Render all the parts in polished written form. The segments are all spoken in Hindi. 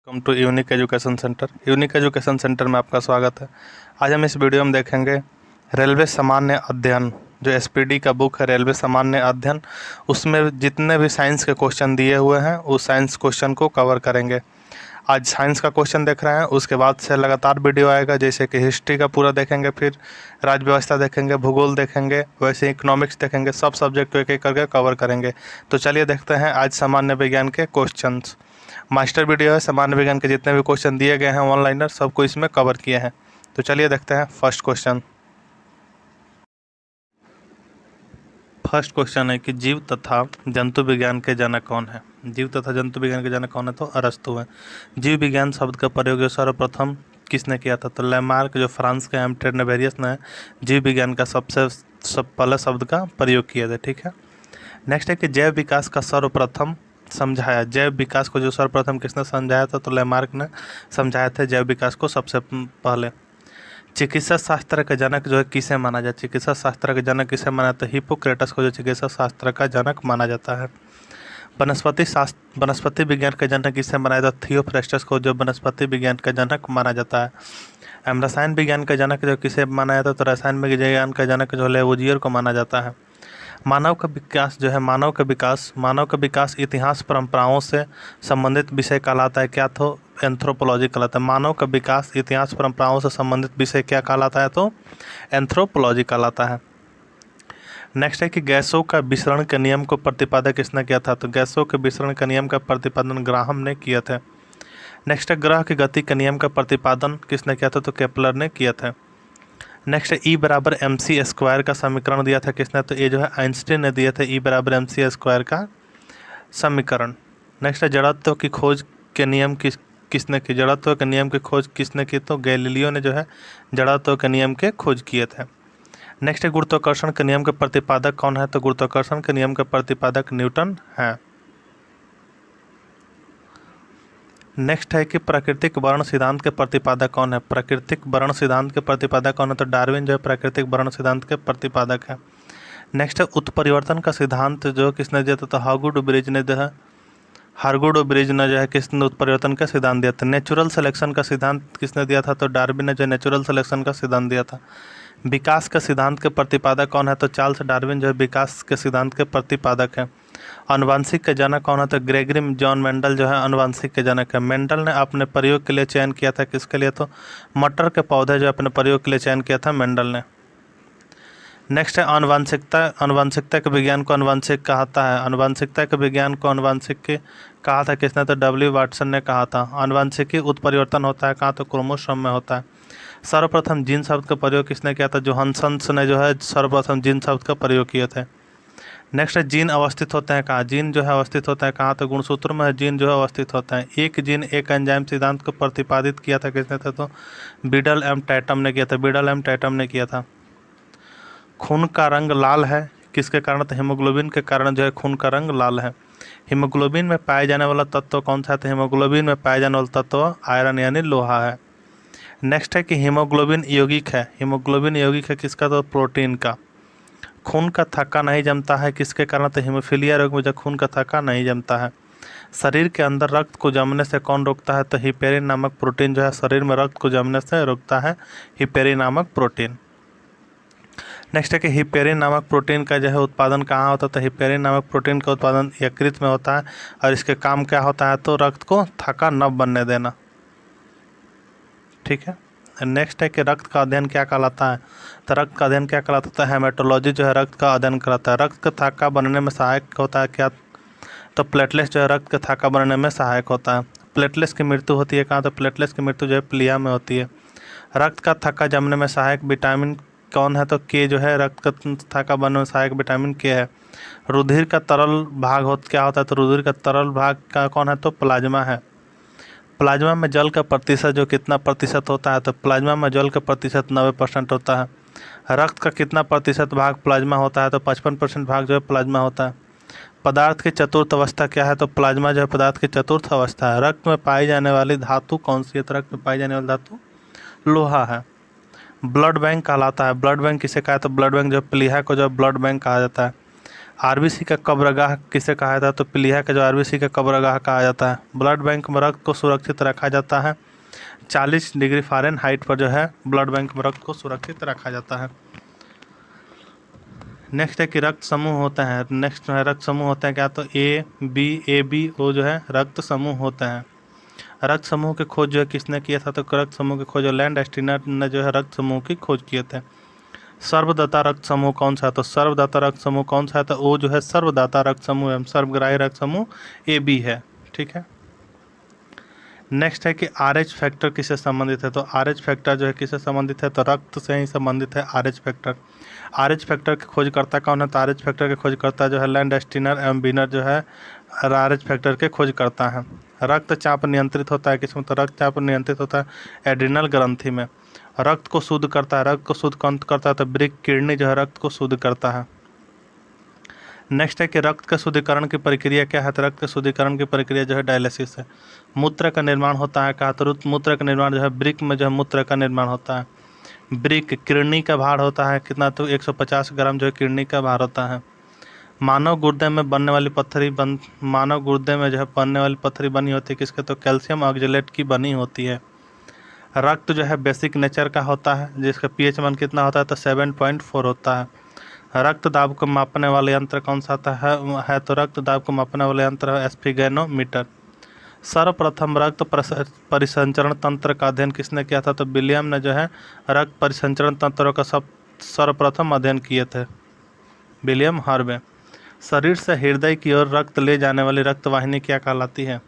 Welcome to unique education centre. Unique education centre में आपका स्वागत है। आज हम इस वीडियो में देखेंगे रेलवे सामान्य अध्ययन, जो एसपीडी का बुक है रेलवे सामान्य अध्ययन। उसमें जितने भी साइंस के क्वेश्चन दिए हुए हैं उस साइंस क्वेश्चन को कवर करेंगे। आज साइंस का क्वेश्चन देख रहे हैं, उसके बाद से लगातार वीडियो आएगा, जैसे कि हिस्ट्री का पूरा देखेंगे, फिर राज्य व्यवस्था देखेंगे, भूगोल देखेंगे, वैसे इकोनॉमिक्स देखेंगे। सब सब्जेक्ट को एक एक करके कवर करेंगे। तो चलिए देखते हैं आज सामान्य विज्ञान के क्वेश्चंस। मास्टर वीडियो है, सामान्य विज्ञान के जितने भी क्वेश्चन दिए गए हैं ऑनलाइनर सबको इसमें कवर किए हैं। तो चलिए देखते हैं फर्स्ट क्वेश्चन। फर्स्ट क्वेश्चन है कि जीव तथा जंतु विज्ञान के जनक कौन है। जीव तथा जंतु विज्ञान के जनक कौन है, तो अरस्तु है। जीव विज्ञान शब्द का प्रयोग सर्वप्रथम किसने किया था, तो लैमार्क, जो फ्रांस के एम्फ्रेड नेवेरियस ने जीव विज्ञान का सबसे पहले शब्द का प्रयोग किया था। ठीक है। नेक्स्ट है कि जैव विकास का सर्वप्रथम समझाया। जैव विकास को जो सर्वप्रथम किसने समझाया था, तो लैमार्क ने समझाया था जैव विकास को सबसे पहले। चिकित्सा शास्त्र का जनक जो है किसे माना जाता है, चिकित्सा शास्त्र का जनक किसे माना जाता है, हिप्पोक्रेटस को जो चिकित्सा शास्त्र का जनक माना जाता है। वनस्पति विज्ञान का जनक किसे माना जाता है, थियोफ्रेस्टस को जो वनस्पति विज्ञान का जनक माना जाता है। रसायन विज्ञान का जनक जो किसे माना जाता है, तो रसायन विज्ञान का जनक जो लेवोजियर को माना जाता है। मानव का विकास जो है, मानव का विकास इतिहास परंपराओं से संबंधित विषय कहलाता है क्या, तो एंथ्रोपोलॉजी कहलाता है। मानव का विकास इतिहास परंपराओं से संबंधित विषय क्या कहलाता है, तो एंथ्रोपोलॉजी कहलाता है। नेक्स्ट है कि गैसों का विसरण के नियम को प्रतिपादक किसने किया था, तो गैसों के विसरण के नियम का प्रतिपादन ग्राहम ने किया था। नेक्स्ट है ग्रह की गति के नियम का प्रतिपादन किसने किया था, तो केपलर ने किया था। नेक्स्ट ई बराबर एम सी स्क्वायर का समीकरण दिया था किसने, तो ये जो है आइंस्टीन ने दिया था ई बराबर एम सी स्क्वायर का समीकरण। नेक्स्ट है जड़त्व की खोज के नियम किसने की, जड़त्व के नियम की खोज किसने की, तो गैलीलियो ने जो है जड़त्व के नियम के खोज किए थे। नेक्स्ट है गुरुत्वाकर्षण के नियम के प्रतिपादक कौन है, तो गुरुत्वाकर्षण के नियम के प्रतिपादक न्यूटन है। नेक्स्ट है कि प्राकृतिक वर्ण सिद्धांत के प्रतिपादक कौन है, प्राकृतिक वर्ण सिद्धांत के प्रतिपादक कौन है, तो डार्विन जो है प्राकृतिक वर्ण सिद्धांत के प्रतिपादक है। नेक्स्ट है उत्परिवर्तन का सिद्धांत जो किसने दिया था, तो हार्गुड ब्रिज ने जो है किसने उत्परिवर्तन का सिद्धांत दिया था। नेचुरल सिलेक्शन का सिद्धांत किसने दिया था, तो डार्विन ने जो नेचुरल सिलेक्शन का सिद्धांत दिया था। विकास के सिद्धांत के प्रतिपादक कौन है, तो चार्ल्स डार्विन जो है विकास के सिद्धांत के प्रतिपादक है। आनुवांशिक के जनक कौन है, तो ग्रेगरी जॉन मेंडल जो है आनुवांशिक के जनक है। मेंडल ने अपने प्रयोग के लिए चयन किया था किसके लिए, तो मटर के पौधे जो अपने प्रयोग के लिए चयन किया था मेंडल ने। नेक्स्ट है आनुवांशिकता के विज्ञान को आनुवांशिक कहता है। आनुवांशिकता के विज्ञान को आनुवांशिक के कहा था किसने, तो डब्ल्यू वाटसन ने कहा था। आनुवांशिकी उत्परिवर्तन होता है कहाँ, तो क्रोमोसोम में होता है। सर्वप्रथम जीन शब्द का प्रयोग किसने किया था, जोहानसन ने जो है सर्वप्रथम जीन शब्द का प्रयोग किए थे। नेक्स्ट है जीन अवस्थित होते हैं कहाँ, जीन जो है अवस्थित होता है कहाँ, तो गुणसूत्र में जीन जो है अवस्थित होता है। एक जीन एक एंजाइम सिद्धांत को प्रतिपादित किया था किसने था, तो बीडल एम टैटम ने किया था, बीडल एम टैटम ने किया था। खून का रंग लाल है किसके कारण, तो हीमोग्लोबिन के कारण जो है खून का रंग लाल है। हीमोग्लोबिन में पाए जाने वाला तत्व कौन सा है, तो हीमोग्लोबिन में पाए जाने वाला तत्व आयरन यानी लोहा है। नेक्स्ट है कि हीमोग्लोबिन यौगिक है, हीमोग्लोबिन यौगिक है किसका, तो प्रोटीन का। खून का थक्का नहीं जमता है किसके कारण, तो हीमोफीलिया रोग में जब खून का थक्का नहीं जमता है। शरीर के अंदर रक्त को जमने से कौन रोकता है, तो हिपेरिन नामक प्रोटीन जो है शरीर में रक्त को जमने से रोकता है, हिपेरिन नामक प्रोटीन। नेक्स्ट है कि हिपेरिन नामक प्रोटीन का जो है उत्पादन कहाँ होता है, तो हिपेरिन नामक प्रोटीन का उत्पादन यकृत में होता है। और इसके काम क्या होता है, तो रक्त को थक्का न बनने देना। ठीक है। नेक्स्ट है कि रक्त का अध्ययन क्या कहलाता है, तो रक्त का अध्ययन क्या कहलाता है, हेमेटोलॉजी जो है रक्त का अध्ययन कराता है। रक्त का थक्का बनने में सहायक होता है क्या, तो प्लेटलेट्स जो है रक्त का थक्का बनने में सहायक होता है। प्लेटलेट्स की मृत्यु होती है कहाँ, तो प्लेटलेट्स की मृत्यु जो है प्लिया में होती है। रक्त का थक्का जमने में सहायक विटामिन कौन है, तो के जो है रक्त का थक्का बनने में सहायक विटामिन के है। रुधिर का तरल भाग क्या होता है, तो रुधिर का तरल भाग का कौन है, तो प्लाज्मा है। प्लाज्मा में जल का प्रतिशत जो कितना प्रतिशत होता है, तो प्लाज्मा में जल का प्रतिशत 90% होता है। रक्त का कितना प्रतिशत भाग प्लाज्मा होता है, तो 55% भाग जो है प्लाज्मा होता है। पदार्थ की चतुर्थ अवस्था क्या है, तो प्लाज्मा जो है पदार्थ की चतुर्थ अवस्था है। रक्त में पाई जाने वाली धातु कौन सी है, तो रक्त में पाई जाने वाली धातु लोहा है। ब्लड बैंक कहलाता है, ब्लड बैंक किसे कहा है, तो ब्लड बैंक जो प्लीहा को जो ब्लड बैंक कहा जाता है। आरबीसी का कब्रगाह किसे कहा जाता है? तो प्लीहा का जो आरबीसी का कब्रगाह कहा जाता है। ब्लड बैंक में रक्त को सुरक्षित रखा जाता है 40 डिग्री फ़ारेनहाइट पर जो है ब्लड बैंक में रक्त को सुरक्षित रखा जाता है। नेक्स्ट है कि रक्त समूह होते हैं। नेक्स्ट है रक्त समूह होते हैं क्या? तो ए बी ओ जो है रक्त समूह होते हैं। रक्त समूह की खोज जो है किसने किया था? तो रक्त समूह की खोज लैंड स्टीनर ने जो है रक्त समूह की खोज किए थे। सर्वदाता रक्त समूह कौन सा है? तो सर्वदाता रक्त समूह कौन सा है? तो वो जो है सर्वदाता रक्त समूह है, सर्वग्राही रक्त समूह AB है। ठीक है। नेक्स्ट है कि RH फैक्टर किससे संबंधित है? तो RH फैक्टर जो है किससे संबंधित है? तो रक्त से ही संबंधित है RH फैक्टर। RH फैक्टर के खोजकर्ता कौन है? तो RH फैक्टर के खोजकर्ता जो है लैंड स्टीनर एवं बीनर जो है RH फैक्टर के खोज करता है। रक्तचाप नियंत्रित होता है किसमें? तो रक्तचाप नियंत्रित होता है एड्रिनल ग्रंथि में। रक्त को शुद्ध करता है, रक्त को शुद्ध कौन करता है? तो ब्रिक किडनी जो है रक्त को शुद्ध करता है। नेक्स्ट है कि रक्त के शुद्धिकरण की प्रक्रिया क्या है? तो रक्त के शुद्धिकरण की प्रक्रिया जो है डायलिसिस है। मूत्र का निर्माण होता है कहा? तो मूत्र का निर्माण जो है ब्रिक में जो है मूत्र का निर्माण होता है। ब्रिक किडनी का भार होता है कितना? तो 150 ग्राम जो है किडनी का भार होता है। मानव गुर्दे में बनने वाली पत्थरी मानव गुर्दे में जो है बनने वाली पत्थरी बनी होती है किसके? तो कैल्शियम ऑक्जेलेट की बनी होती है। रक्त जो है बेसिक नेचर का होता है जिसका pH मान कितना होता है? तो 7.4 होता है। रक्त दाब को मापने वाले यंत्र कौन सा है? तो रक्त दाब को मापने वाले यंत्र है स्फिगेनोमीटर। सर्वप्रथम रक्त परिसंचरण तंत्र का अध्ययन किसने किया था? तो विलियम ने जो है रक्त परिसंचरण तंत्रों का सर्वप्रथम अध्ययन किए थे, विलियम हार्वे। शरीर से हृदय की ओर रक्त ले जाने वाली रक्तवाहिनी क्या कहलाती है?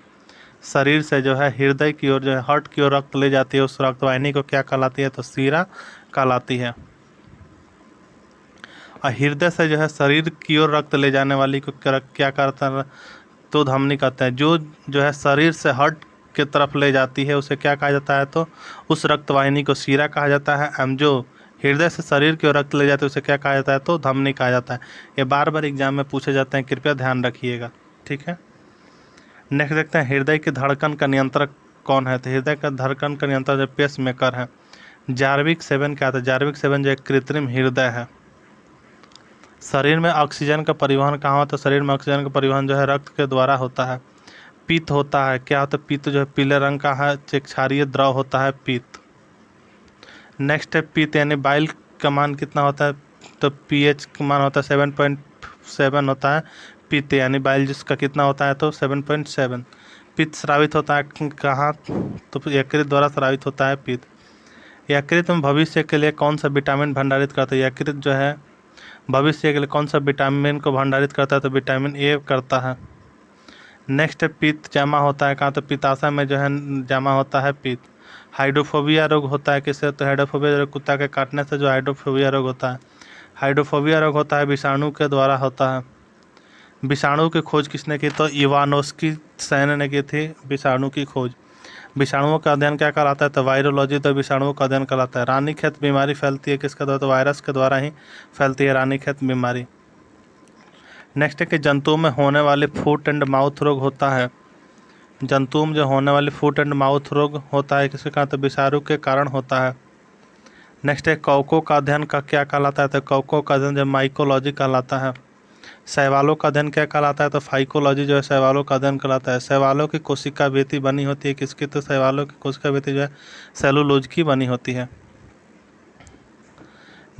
शरीर से जो है हृदय की ओर जो है हार्ट की ओर रक्त ले जाती है उस रक्तवाहिनी को क्या कहलाती है? तो शिरा कहलाती है। और हृदय से जो है शरीर की ओर रक्त ले जाने वाली को क्या कहता है? तो धमनी कहते हैं। जो है शरीर से हार्ट की तरफ ले जाती है उसे क्या कहा जाता है? तो उस रक्तवाहिनी को शिरा कहा जाता है। एवं जो हृदय से शरीर की ओर रक्त ले जाते हैं उसे क्या कहा जाता है? तो धमनी कहा जाता है। ये बार बार एग्जाम में पूछे जाते हैं, कृपया ध्यान रखिएगा। ठीक है। नेक्स्ट देखते हैं हृदय की धड़कन का नियंत्रक कौन है? तो हृदय का धड़कन का नियंत्रक जो पेस मेकर है जार्विक 7 क्या था? जार्विक 7 जो एक कृत्रिम हृदय है। शरीर में ऑक्सीजन का परिवहन कहाँ होता है? शरीर में ऑक्सीजन का परिवहन जो है रक्त के द्वारा होता है। पित्त होता है क्या होता है? पित्त जो है पीले रंग का है, एक क्षारीय द्रव होता है पित्त। नेक्स्ट है पित्त यानी बाइल का मान कितना होता है? तो pH का मान होता है 7.7 होता है पित्त यानी बाइल जिसका कितना होता है? तो 7.7। पित्त स्रावित होता है कहाँ? तो यकृत द्वारा स्रावित होता है पित्त। यकृत में भविष्य के लिए कौन सा विटामिन भंडारित करता है? यकृत जो है भविष्य के लिए कौन सा विटामिन को भंडारित करता है? तो विटामिन A करता है। नेक्स्ट है पित्त जमा होता है कहाँ? तो पित्ताशय में जो है जमा होता है पित्त। हाइड्रोफोबिया रोग होता है किससे? तो हाइड्रोफोबिया रोग कुत्ता के काटने से जो हाइड्रोफोबिया रोग होता है। हाइड्रोफोबिया रोग होता है विषाणु के द्वारा होता है। विषाणु की खोज किसने की? तो इवानोस्की सैन ने की थी विषाणु की खोज। विषाणुओं का अध्ययन क्या कहलाता है? तो वायरोलॉजी। तो विषाणुओं का अध्ययन कहलाता है। रानीखेत बीमारी फैलती है किसके द्वारा? तो वायरस के द्वारा ही फैलती है रानीखेत बीमारी। नेक्स्ट है कि जंतुओं में होने वाले फुट एंड माउथ रोग होता है। जंतुओं में जो होने वाले फुट एंड माउथ रोग होता है किसके कारण? तो विषाणु के कारण होता है। नेक्स्ट है कवकों का अध्ययन का क्या कहलाता है? तो कवकों का अध्ययन जो माइकोलॉजी कहलाता है। शैवालों का अध्ययन क्या कहलाता है? तो फाइकोलॉजी जो है शैवालों का अध्ययन कहलाता है। शैवालों की कोशिका भित्ति बनी होती है किसकी? तो शैवालों की कोशिका भित्ति जो है सेलुलोज की बनी होती है।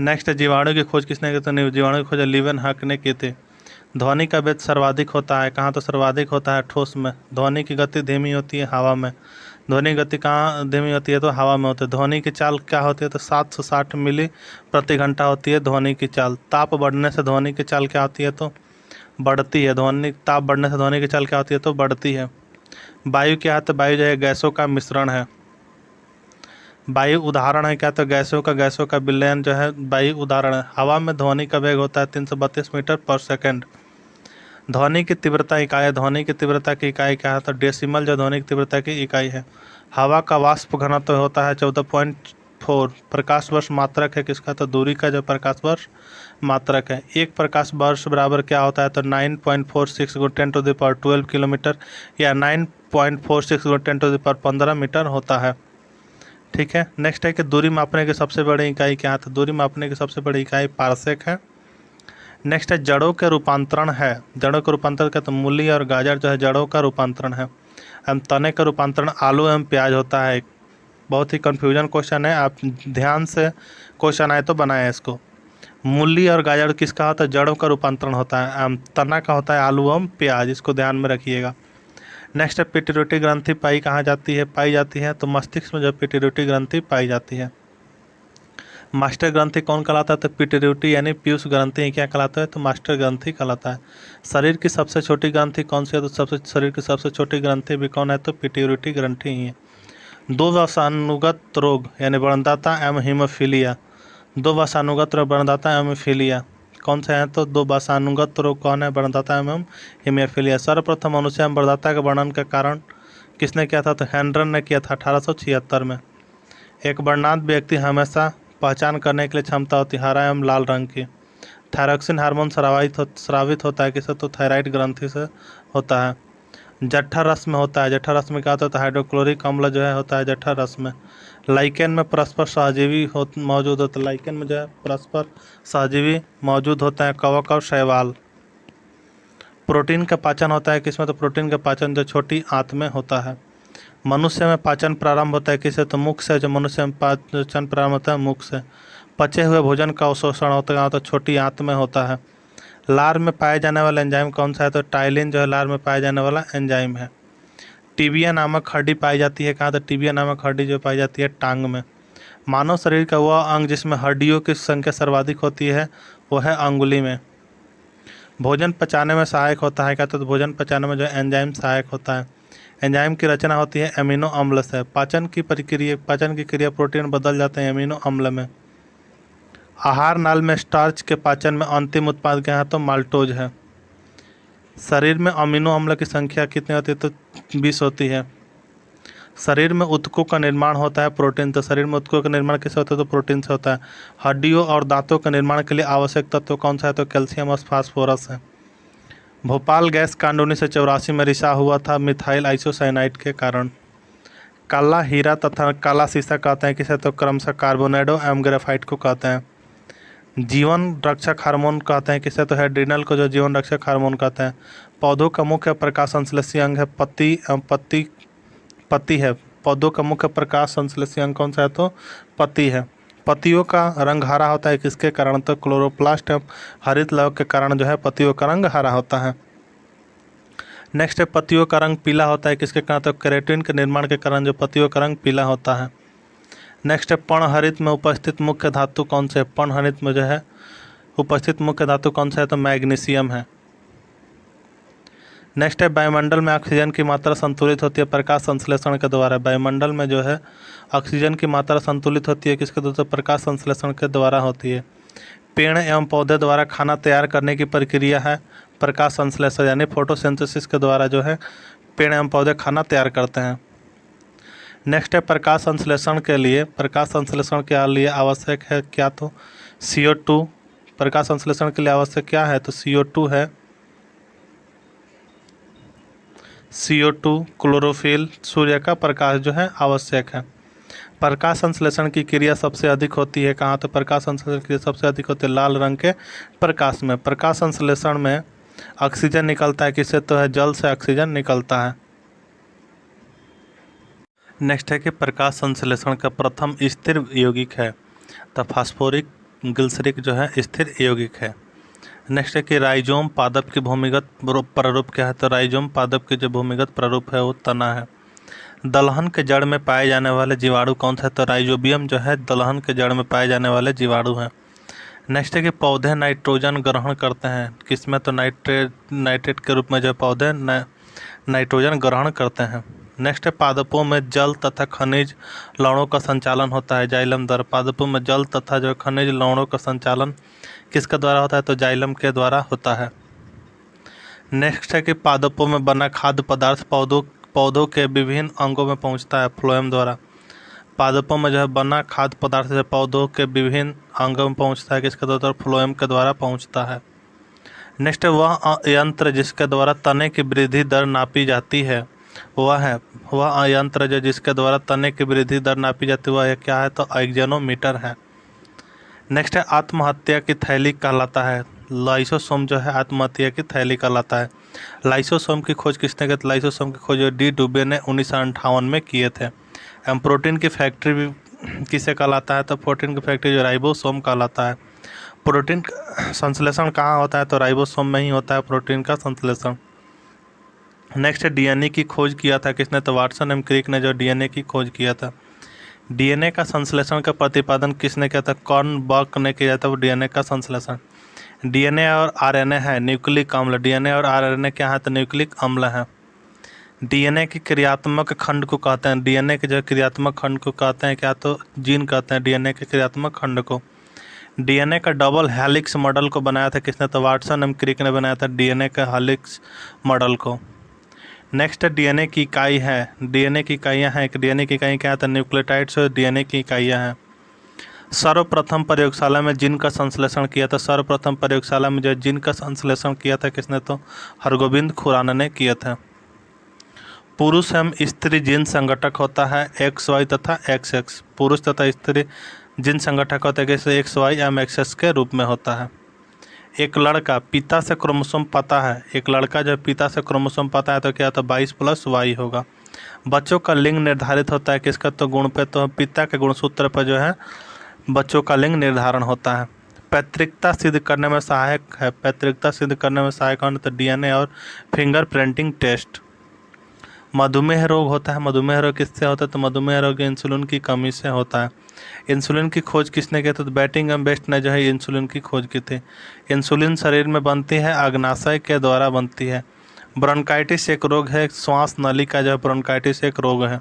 नेक्स्ट है जीवाणु की खोज किसने की? तो जीवाणु की खोज लीवन हक ने की थी। ध्वनि का वेग सर्वाधिक होता है कहाँ? तो सर्वाधिक होता है ठोस में। ध्वनि की गति धीमी होती है हवा में। ध्वनि की गति कहाँ धीमी होती है? तो हवा में होती है। ध्वनि की चाल क्या होती है? तो 760 मिली प्रति घंटा होती है ध्वनि की चाल। ताप बढ़ने से ध्वनि की चाल क्या होती है? तो बढ़ती है। ताप बढ़ने से ध्वनि की चाल क्या होती है? तो बढ़ती है। वायु क्या है? तो वायु जो है गैसों का मिश्रण है। वायु उदाहरण है क्या? तो गैसों का विलयन जो है वायु उदाहरण है। हवा में ध्वनि का वेग होता है 332 मीटर पर सेकेंड। ध्वनि की तीव्रता इकाई है। ध्वनि की तीव्रता की इकाई क्या है? तो डेसिमल जो ध्वनि की तीव्रता की इकाई है। हवा का वाष्प घनत्व होता है 14.4। प्रकाश वर्ष मात्रक है किसका? तो दूरी का जो प्रकाश वर्ष मात्रक है। एक प्रकाश वर्ष बराबर क्या होता है? तो 9.46 × 10⁻12 किलोमीटर या 9.46 × 10⁻15 मीटर होता है। ठीक है। नेक्स्ट है कि दूरी मापने की सबसे बड़ी इकाई क्या है? तो दूरी मापने की सबसे बड़ी इकाई पारसेक है। नेक्स्ट है जड़ों के रूपांतरण है। जड़ों के रूपांतरण का तो मूली और गाजर जो है जड़ों का रूपांतरण है। एवं तने का रूपांतरण आलू एवं प्याज होता है। बहुत ही कंफ्यूजन क्वेश्चन है, आप ध्यान से क्वेश्चन आए तो बनाए इसको। मूली और गाजर किसका होता है? जड़ों का रूपांतरण होता है। तना का होता है आलू एवं प्याज, इसको ध्यान में रखिएगा। नेक्स्ट है पिट्यूटरी ग्रंथि पाई कहाँ जाती है? पाई जाती है तो मस्तिष्क में जो पिट्यूटरी ग्रंथि पाई जाती है। मास्टर ग्रंथि कौन कहलाता है? तो पिट्यूटरी यानी पीयूष ग्रंथि क्या कहलाता है? तो मास्टर ग्रंथि कहलाता है। शरीर की सबसे छोटी ग्रंथि कौन सी है? तो शरीर की सबसे छोटी ग्रंथि भी कौन है? तो पिट्यूटरी ग्रंथि ही है। दो वसानुगत रोग यानी व्रणदाता एवं हीमोफीलिया। दो वसानुगत रोग व्रणदाता एवं हीमोफीलिया कौन से हैं? तो दो वसानुगत रोग कौन है? व्रणदाता एवं हीमोफीलिया। सर्वप्रथम मनुष्य एवं व्रणदाता के वर्णन का कारण किसने किया था? तो हेनरन ने किया था 1876 में। एक वर्णांत व्यक्ति हमेशा पहचान करने के लिए क्षमता होती है हरा एवं लाल रंग की। थायरॉक्सिन हार्मोन स्रावित होता है किससे? तो थायराइड ग्रंथि से होता है। जठर रस में होता है। जठर रस में क्या होता है? तो हाइड्रोक्लोरिक अम्ल जो है होता है जठर रस में। लाइकेन में परस्पर सहजीवी मौजूद होता है। लाइकेन में जो है परस्पर सहजीवी मौजूद होता है कवक और शैवाल। प्रोटीन का पाचन होता है किसमें? तो प्रोटीन का पाचन जो छोटी आंत में होता है। मनुष्य में पाचन प्रारंभ होता है किससे? तो मुख से। जो मनुष्य में पाचन प्रारंभ होता है मुख से। पचे हुए भोजन का अवशोषण होता है तो छोटी आंत में होता है। लार में पाए जाने वाला एंजाइम कौन सा है? तो टाइलिन जो है लार में पाए जाने वाला एंजाइम है। टिबिया नामक हड्डी पाई जाती है कहाँ? तो टिबिया नामक हड्डी जो पाई जाती है टांग में। मानव शरीर का वह अंग जिसमें हड्डियों की संख्या सर्वाधिक होती है वह है अंगुली में। भोजन पचाने में सहायक होता है क्या? तो भोजन पचाने में जो एंजाइम सहायक होता है। एंजाइम की रचना होती है एमिनो अम्ल से। पाचन की क्रिया प्रोटीन बदल जाते हैं एमिनो अम्ल में। आहार नाल में स्टार्च के पाचन में अंतिम उत्पाद क्या है? तो माल्टोज है। शरीर में अमीनो अम्ल की संख्या कितनी होती है? तो 20 होती है। शरीर में ऊतकों का निर्माण होता है प्रोटीन। तो शरीर में ऊतकों का निर्माण किससे होता है? तो प्रोटीन से होता है। हड्डियों और दांतों के निर्माण के लिए आवश्यक तत्व कौन सा है? तो कैल्शियम और फास्फोरस है। भोपाल गैस कांड 1984 में रिसा हुआ था मिथाइल आइसोसाइनाइड के कारण। काला हीरा तथा काला सीसा कहते हैं किसे? तो क्रमशः कार्बोनेडो एवं ग्रेफाइट को कहते हैं। जीवन रक्षक हार्मोन कहते हैं किसे? तो एड्रिनल को जो जीवन रक्षक हार्मोन कहते हैं। पौधों का मुख्य प्रकाश संश्लेषी अंग है पत्ती है। पौधों का मुख्य प्रकाश संश्लेषी अंग कौन सा है? तो पत्ती है। पत्तियों का रंग हरा होता है किसके कारण? तो क्लोरोप्लास्ट एवं हरित लवक के कारण जो है पत्तियों का रंग हरा होता है। नेक्स्ट है पत्तियों का रंग पीला होता है किसके कारण? तो केराटिन के निर्माण के कारण जो पत्तियों का रंग पीला होता है। नेक्स्ट है पर्णहरित में उपस्थित मुख्य धातु कौन से? पर्णहरित में जो है उपस्थित मुख्य धातु कौन सा है? तो मैग्नीशियम है। नेक्स्ट है वायुमंडल में ऑक्सीजन की मात्रा संतुलित होती है प्रकाश संश्लेषण के द्वारा। वायुमंडल में जो है ऑक्सीजन की मात्रा संतुलित होती है किसके द्वारा? तो प्रकाश संश्लेषण के द्वारा होती है। पेड़ एवं पौधे द्वारा खाना तैयार करने की प्रक्रिया है प्रकाश संश्लेषण यानी फोटोसिंथेसिस के द्वारा जो है पेड़ एवं पौधे खाना तैयार करते हैं। नेक्स्ट है प्रकाश संश्लेषण के लिए आवश्यक है क्या? तो CO2। प्रकाश संश्लेषण के लिए आवश्यक क्या है? तो CO2 है। CO2 क्लोरोफिल सूर्य का प्रकाश जो है आवश्यक है। प्रकाश संश्लेषण की क्रिया सबसे अधिक होती है कहाँ? तो प्रकाश संश्लेषण की क्रिया सबसे अधिक होती है लाल रंग के प्रकाश में। प्रकाश संश्लेषण में ऑक्सीजन निकलता है किससे? तो है जल से ऑक्सीजन निकलता है। नेक्स्ट है कि प्रकाश संश्लेषण का प्रथम स्थिर यौगिक है तो फास्फोरिक ग्लिसरिक जो है स्थिर यौगिक है। नेक्स्ट है कि राइजोम पादप की भूमिगत प्रारूप क्या है? तो राइजोम पादप की जो भूमिगत प्रारूप है वो तना है। दलहन के जड़ में पाए जाने वाले जीवाणु कौन सा है? तो राइजोबियम जो है दलहन के जड़ में पाए जाने वाले जीवाणु हैं। नेक्स्ट है कि पौधे नाइट्रोजन ग्रहण करते हैं किसमें? तो नाइट्रेट के रूप में जो पौधे नाइट्रोजन ग्रहण करते हैं। नेक्स्ट है पादपों में जल तथा खनिज लवणों का संचालन होता है जाइलम द्वारा। पादपों में जल तथा जो खनिज लवणों का संचालन किसके द्वारा होता है? तो जाइलम के द्वारा होता है। नेक्स्ट है कि पादपों में बना खाद्य पदार्थ पौधों के विभिन्न अंगों में पहुंचता है फ्लोएम द्वारा। पादपों में जो है बना खाद्य पदार्थ से पौधों के विभिन्न अंगों में पहुंचता है किसके द्वारा? फ्लोएम के द्वारा पहुंचता है। नेक्स्ट है वह यंत्र जिसके द्वारा तने की वृद्धि दर नापी जाती है वह यंत्र जो जिसके द्वारा तने की वृद्धि दर नापी जाती है वह क्या है? तो एक्जेनोमीटर है। नेक्स्ट है आत्महत्या की थैली कहलाता है। लाइसोसोम जो है आत्महत्या की थैली कहलाता है। लाइसोसोम की खोज किसने की? लाइसोसोम की खोज डी डुबे ने 1958 में किए थे। प्रोटीन की फैक्ट्री भी किसे कहलाता है? तो प्रोटीन की फैक्ट्री जो राइबोसोम कहलाता है। प्रोटीन का संश्लेषण कहाँ होता है? तो राइबोसोम में ही होता है प्रोटीन का संश्लेषण। नेक्स्ट डीएनए की खोज किया था किसने? तो वाटसन एंड क्रिक ने जो डीएनए की खोज किया था। डीएनए का संश्लेषण का प्रतिपादन किसने किया था? कॉर्नबर्ग ने किया था वो डीएनए का संश्लेषण। डीएनए और आरएनए है न्यूक्लिक अम्ल। डीएनए और आरएनए क्या है? तो न्यूक्लिक अम्ल है। डीएनए के क्रियात्मक खंड को कहते हैं, डीएनए के जो क्रियात्मक खंड को कहते हैं क्या? तो जीन कहते हैं डीएनए के क्रियात्मक खंड को। डीएनए का डबल हेलिक्स मॉडल को बनाया था किसने? तो वाटसन एंड क्रिक ने बनाया था डीएनए का हेलिक्स मॉडल को। नेक्स्ट डीएनए की इकाई है। डीएनए की इकाइयाँ हैं। एक डीएनए की इकाई क्या है? तो न्यूक्लियोटाइड्स और डीएनए की इकाइयाँ हैं। सर्वप्रथम प्रयोगशाला में जिन का संश्लेषण किया था। सर्वप्रथम प्रयोगशाला में जो जिन का संश्लेषण किया था किसने? तो हरगोविंद खुराना ने किया था। पुरुष एवं स्त्री जिन संगठक होता है XY तथा XX। पुरुष तथा स्त्री जिन संगठक होता है कैसे? XY एवं XX के रूप में होता है। एक लड़का पिता से क्रोमोसोम पाता है। एक लड़का जब पिता से क्रोमोसोम पाता है तो क्या? तो 22 + Y होगा। बच्चों का लिंग निर्धारित होता है किसका? तो गुण पे, तो पिता के गुणसूत्र पर जो है बच्चों का लिंग निर्धारण होता है। पैतृकता सिद्ध करने में सहायक है। पैतृकता सिद्ध करने में सहायक कौन? तो डीएनए और फिंगर प्रिंटिंग टेस्ट। मधुमेह रोग होता है। मधुमेह रोग किससे होता है? तो मधुमेह रोग इंसुलिन की कमी से होता है। इंसुलिन की खोज किसने की? तो बैटिंग एंड बेस्ट ने जो है इंसुलिन की खोज की थी। इंसुलिन शरीर में बनती है अग्नाशय के द्वारा बनती है। ब्रोंकाइटिस एक रोग है, श्वास नली का जो है ब्रोंकाइटिस एक रोग है।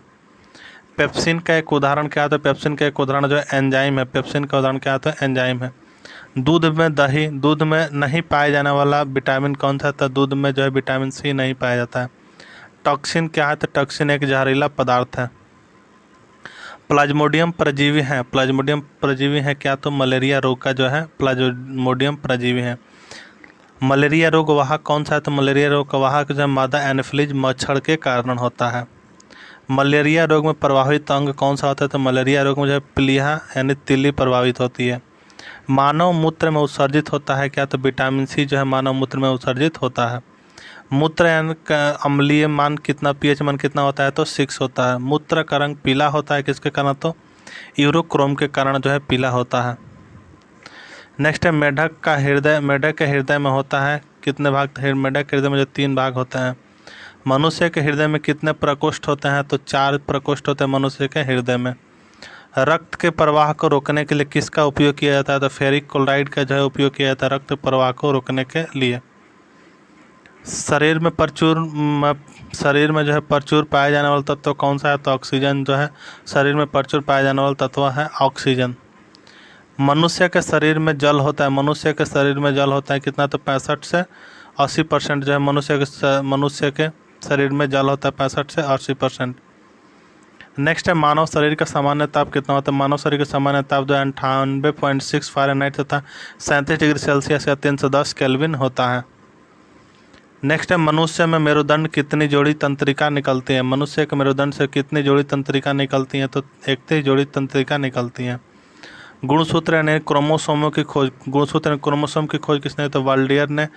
पेप्सिन का एक उदाहरण क्या है? पेप्सिन का एक उदाहरण जो है एंजाइम है। पेप्सिन का उदाहरण क्या है? एंजाइम है। दूध में दही, दूध में नहीं पाया जाने वाला विटामिन कौन सा? तो दूध में जो है विटामिन सी नहीं पाया जाता है। टॉक्सिन क्या है? तो टॉक्सिन एक जहरीला पदार्थ है। प्लाज्मोडियम परजीवी है। प्लाज्मोडियम परजीवी है क्या? तो मलेरिया रोग का जो है प्लाज्मोडियम परजीवी है। मलेरिया रोग वाहक कौन सा है? तो मलेरिया रोग का वाहक जो मादा एनोफिलीज मच्छर के कारण होता है। मलेरिया रोग में प्रभावित अंग कौन सा होता है? तो मलेरिया रोग में जो है प्लीहा यानी तिल्ली प्रभावित होती है। मानव मूत्र में उत्सर्जित होता है क्या? तो विटामिन सी जो है मानव मूत्र में उत्सर्जित होता है। मूत्र का अम्लीय मान कितना, पीएच मान कितना होता है? तो 6 होता है। मूत्र का रंग पीला होता है किसके कारण? तो यूरोक्रोम के कारण जो है पीला होता है। नेक्स्ट है मेढक का हृदय। मेढक के हृदय में होता है कितने भाग? मेढक के हृदय में जो 3 भाग होते हैं। मनुष्य के हृदय में कितने प्रकोष्ठ होते हैं? तो 4 प्रकोष्ठ होते हैं मनुष्य के हृदय में। रक्त के प्रवाह को रोकने के लिए किसका उपयोग किया जाता है? तो फेरिक क्लोराइड का जो है उपयोग किया जाता है रक्त प्रवाह को रोकने के लिए। शरीर में जो है प्रचुर पाया जाने वाला तत्व कौन सा है? तो ऑक्सीजन जो है शरीर में प्रचुर पाया जाने वाला तत्व है ऑक्सीजन। मनुष्य के शरीर में जल होता है। मनुष्य के शरीर में जल होता है कितना? तो 65 से 80% जो है मनुष्य के शरीर में जल होता है 65 से 80%। नेक्स्ट है मानव शरीर का सामान्य ताप कितना होता है? मानव शरीर का सामान्य ताप जो है 98.6 फ़ारेनहाइट तथा 37 डिग्री सेल्सियस या 310 केल्विन होता है। नेक्स्ट है मनुष्य में मेरुदंड कितनी जोड़ी तंत्रिका निकलती है? मनुष्य के मेरुदंड से कितनी जोड़ी तंत्रिका निकलती हैं? तो 31 जोड़ी तंत्रिका निकलती हैं। गुणसूत्र यानी क्रोमोसोमों की खोज, गुणसूत्र क्रोमोसोम की खोज किसने? तो वाल्डियर ने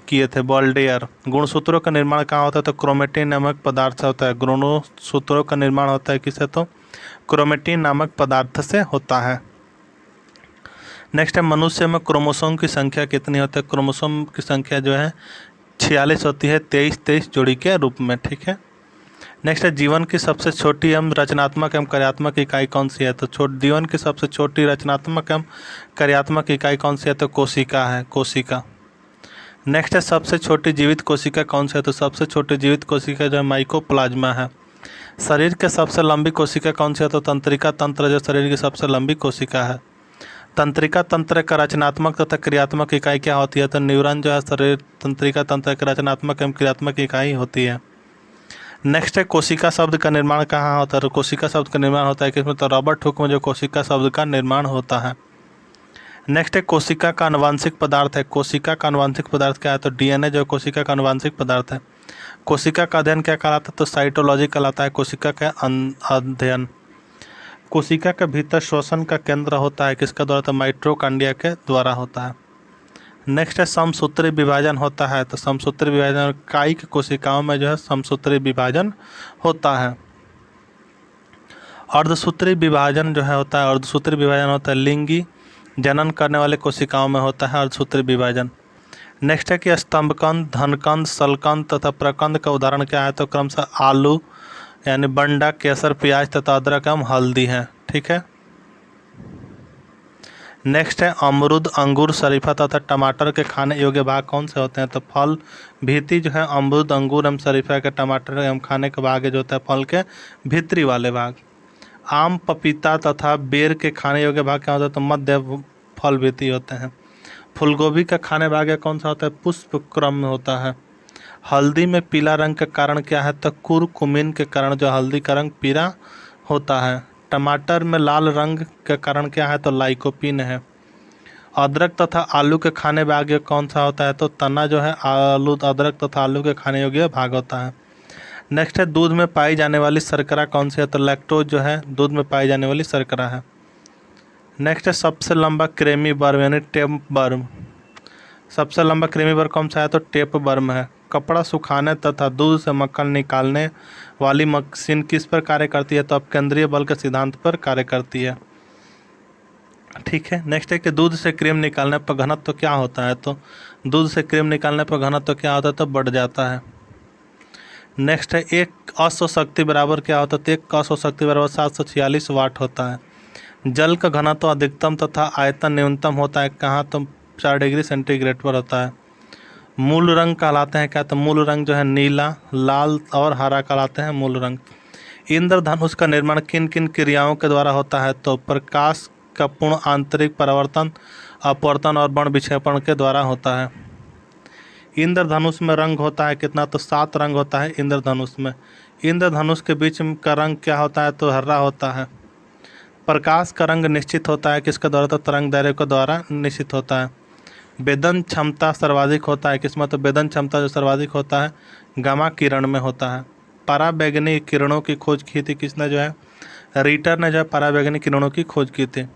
किए थे। वाल्डियर। गुणसूत्रों का निर्माण कहाँ होता है? तो क्रोमेटिन नामक पदार्थ से होता है। गुणसूत्रों का निर्माण होता है किससे? तो क्रोमेटिन नामक पदार्थ से होता है। नेक्स्ट है मनुष्य में क्रोमोसोम की संख्या कितनी होती है? क्रोमोसोम की संख्या जो है 46 होती है 23 जोड़ी के रूप में। ठीक है। नेक्स्ट है जीवन की सबसे छोटी एवं रचनात्मक एवं कार्यात्मक इकाई कौन सी है? तो जीवन की सबसे छोटी रचनात्मक एवं कार्यात्मक इकाई कौन सी है? तो कोशिका है, कोशिका। नेक्स्ट है सबसे छोटी जीवित कोशिका कौन सी है? तो सबसे छोटी जीवित कोशिका जो है माइकोप्लाज्मा है। शरीर के सबसे लंबी कोशिका कौन सी है? तो तंत्रिका तंत्र जो शरीर की सबसे लंबी कोशिका है। तंत्रिका तंत्र का रचनात्मक तथा क्रियात्मक इकाई क्या होती है? तो न्यूरॉन जो है शरीर तंत्रिका तंत्र की रचनात्मक एवं क्रियात्मक इकाई होती है। नेक्स्ट है कोशिका शब्द का निर्माण कहाँ होता है? तो कोशिका शब्द का निर्माण होता है किसमें? तो रॉबर्ट हुक में जो कोशिका शब्द का निर्माण होता है। नेक्स्ट है कोशिका का आनुवांशिक पदार्थ है। कोशिका का आनुवांशिक पदार्थ क्या है? तो डीएनए जो कोशिका का आनुवांशिक पदार्थ है। कोशिका का अध्ययन क्या कहलाता है? तो साइटोलॉजी कहलाता है कोशिका का अध्ययन। कोशिका के भीतर श्वसन का केंद्र होता है किसका द्वारा? तो माइटोकॉन्ड्रिया के द्वारा होता है। नेक्स्ट है समसूत्री विभाजन होता है, तो समसूत्री विभाजन कायिक कोशिकाओं में जो है समसूत्री विभाजन होता है। अर्धसूत्री विभाजन जो है होता है, अर्धसूत्री विभाजन होता है लिंगी जनन करने वाले कोशिकाओं में होता है अर्धसूत्री विभाजन। नेक्स्ट है कि स्तंभकंद, धनकंद, सलकंद तथा प्रकंद का उदाहरण क्या है, तो क्रमशः आलू यानी बंडा, केसर, प्याज तथा अदरक एवं हल्दी है। ठीक है। नेक्स्ट है अमरूद, अंगूर, शरीफा तथा टमाटर के खाने योग्य भाग कौन से होते हैं, तो फल भीति जो है अमरूद, अंगूर एवं शरीफा के, टमाटर एवं खाने के भाग जो होता है फल के भीतरी वाले भाग। आम, पपीता तथा बेर के खाने योग्य भाग क्या होता है, तो मध्य फल भीति होते हैं। फूलगोभी का खाने भाग कौन सा होता है, पुष्प क्रम में होता है। हल्दी में पीला रंग का कारण क्या है, तो कुरकुमिन के कारण जो हल्दी का रंग पीला होता है। टमाटर में लाल रंग के कारण क्या है, तो लाइकोपीन है। अदरक तथा आलू के खाने भाग कौन सा होता है, तो तना जो है आलू, अदरक तथा आलू के खाने योग्य भाग होता है। नेक्स्ट है दूध में पाई जाने वाली शर्करा कौन सी है, तो लैक्टोज जो है दूध में पाई जाने वाली शर्करा है। नेक्स्ट है सबसे लंबा क्रेमी वर्म यानी टेप वर्म। सबसे लंबा क्रेमी वर्म कौन सा है, तो टेप वर्म है। कपड़ा सुखाने तथा दूध से मक्खन निकालने वाली मशीन किस पर कार्य करती है, तो अपकेंद्रीय बल के सिद्धांत पर कार्य करती है। ठीक है। नेक्स्ट है कि दूध से क्रीम निकालने पर घनत्व तो क्या होता है, तो दूध से क्रीम निकालने पर घनत्व तो क्या होता है, तो बढ़ जाता है। नेक्स्ट है एक अश्व शक्ति बराबर क्या होता है, तो एक अश्व शक्ति बराबर 746 वाट होता है। जल का घनत्व तो अधिकतम तथा आयतन न्यूनतम होता है कहाँ, तो 4 डिग्री सेंटीग्रेड पर होता है। मूल रंग कहलाते हैं क्या, तो मूल रंग जो है नीला, लाल और हरा कहलाते हैं मूल रंग। इंद्रधनुष का निर्माण किन किन क्रियाओं के द्वारा होता है, तो प्रकाश का पूर्ण आंतरिक परावर्तन, अपवर्तन और वर्ण विक्षेपण के द्वारा होता है। इंद्रधनुष में रंग होता है कितना, तो 7 रंग होता है इंद्रधनुष में। इंद्रधनुष के बीच का रंग क्या होता है, तो हरा होता है। प्रकाश का रंग निश्चित होता है किसके द्वारा, तो तरंग दैर्ध्य के द्वारा निश्चित होता है। वेदन क्षमता सर्वाधिक होता है किसमें, तो वेदन क्षमता जो सर्वाधिक होता है गामा किरण में होता है। पराबैंगनी किरणों की खोज की थी किसने, जो है रीटर ने जो है पराबैंगनी किरणों की खोज की थी।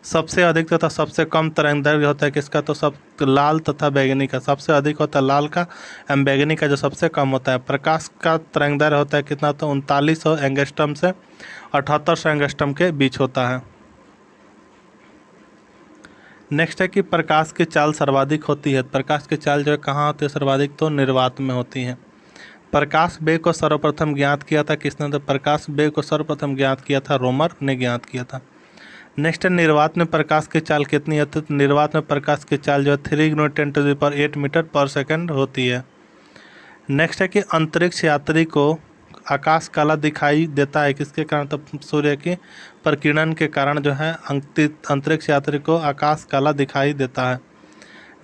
सबसे अधिक तथा सबसे कम तरंगदैर्घ्य होता है किसका, तो सब लाल तथा बैगनी का। सबसे अधिक होता है लाल का एवं बैगनी का जो सबसे कम होता है। प्रकाश का तरंगदैर्घ्य होता है कितना, तो 3900 एंगस्ट्रम से 7800 एंगस्ट्रम के बीच होता है। नेक्स्ट है कि प्रकाश की चाल सर्वाधिक होती है। प्रकाश की चाल जो है कहाँ होती है सर्वाधिक, तो निर्वात में होती है। प्रकाश वेग को सर्वप्रथम ज्ञात किया था किसने, तो प्रकाश वेग को सर्वप्रथम ज्ञात किया था रोमर ने ज्ञात किया था। नेक्स्ट है निर्वात में प्रकाश की चाल कितनी होती है, तो निर्वात में प्रकाश की चाल जो है 3 × 10⁸ मीटर पर सेकंड होती है। नेक्स्ट है कि अंतरिक्ष यात्री को आकाश काला दिखाई देता है किसके कारण, तो सूर्य की प्रकिरण के कारण जो है अंतरिक्ष यात्री को आकाश काला दिखाई देता है।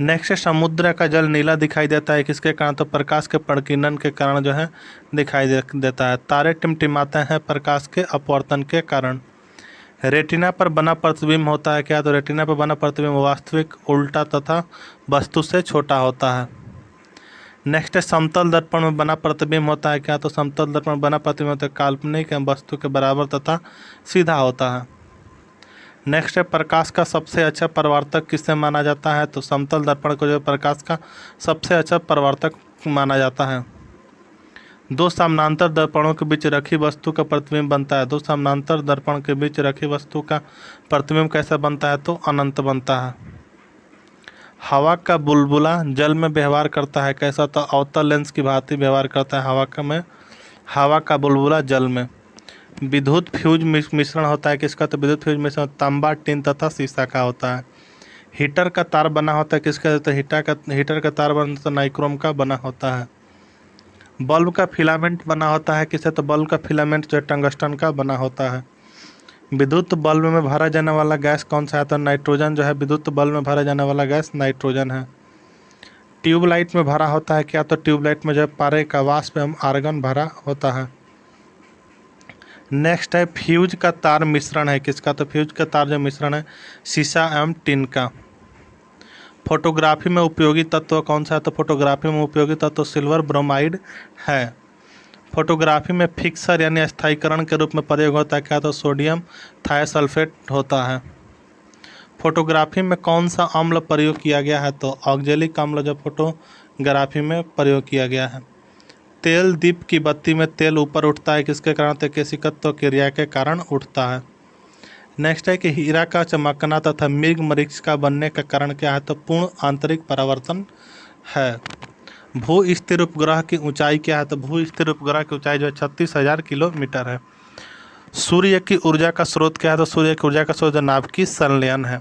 नेक्स्ट है समुद्र का जल नीला दिखाई देता है किसके कारण, तो प्रकाश के प्रकिरण के कारण जो है दिखाई देता है। तारे टिमटिमाते हैं प्रकाश के अपवर्तन के कारण। रेटिना पर बना प्रतिबिंब होता है क्या, तो रेटिना पर बना प्रतिबिंब वास्तविक, उल्टा तथा वस्तु से छोटा होता है। नेक्स्ट है समतल दर्पण में बना प्रतिबिंब होता है क्या, तो समतल दर्पण में बना प्रतिबिंब होता है काल्पनिक एवं वस्तु के बराबर तथा सीधा होता है। नेक्स्ट है प्रकाश का सबसे अच्छा परावर्तक किससे माना जाता है, तो समतल दर्पण को जो प्रकाश का सबसे अच्छा परावर्तक माना जाता है। 2 समानांतर दर्पणों के बीच रखी वस्तु का प्रतिबिंब बनता है। 2 समानांतर दर्पण के बीच रखी वस्तु का प्रतिबिंब कैसा बनता है, तो अनंत बनता है। हवा का बुलबुला जल में व्यवहार करता है कैसा, तो अवतल लेंस की भांति व्यवहार करता है हवा का बुलबुला जल में। विद्युत फ्यूज मिश्रण होता है किसका, तो विद्युत फ्यूज मिश्रण तांबा, टिन तथा सीसा का होता है। हीटर का तार बना होता है किसका, तो हीटर का तार बना तो नाइक्रोम का बना होता है। बल्ब का फिलामेंट बना होता है किससे, तो बल्ब का फिलामेंट जो टंगस्टन का बना होता है। विद्युत बल्ब में भरा जाने वाला गैस कौन सा है, तो नाइट्रोजन जो है विद्युत बल्ब में भरा जाने वाला गैस नाइट्रोजन है। ट्यूबलाइट में भरा होता है क्या, तो ट्यूबलाइट में जो है पारे का वाष्प एवं आर्गन भरा होता है। नेक्स्ट है फ्यूज का तार मिश्रण है किसका, तो फ्यूज का तार जो मिश्रण है शीशा एवं टिन का। फोटोग्राफी में उपयोगी तत्व कौन सा है, तो फोटोग्राफी में उपयोगी तत्व सिल्वर ब्रोमाइड है। फोटोग्राफी में फिक्सर यानी स्थायीकरण के रूप में प्रयोग होता है क्या, तो सोडियम थायोसल्फेट होता है। फोटोग्राफी में कौन सा अम्ल प्रयोग किया गया है? तो ऑक्जेलिक अम्ल जो फोटोग्राफी में प्रयोग किया गया है। तेल दीप की बत्ती में तेल ऊपर उठता है किसके कारण? तो केशिकत्व क्रिया के कारण उठता है। नेक्स्ट है कि हीरा का चमकना तथा मृग मरीच का बनने का कारण क्या है? तो पूर्ण आंतरिक परावर्तन है। भू स्थिर उपग्रह की ऊंचाई क्या है? तो भू स्थिर उपग्रह की ऊंचाई जो है 36,000 किलोमीटर है। सूर्य की ऊर्जा का स्रोत क्या है? तो सूर्य की ऊर्जा का स्रोत नाभिकीय संलयन है।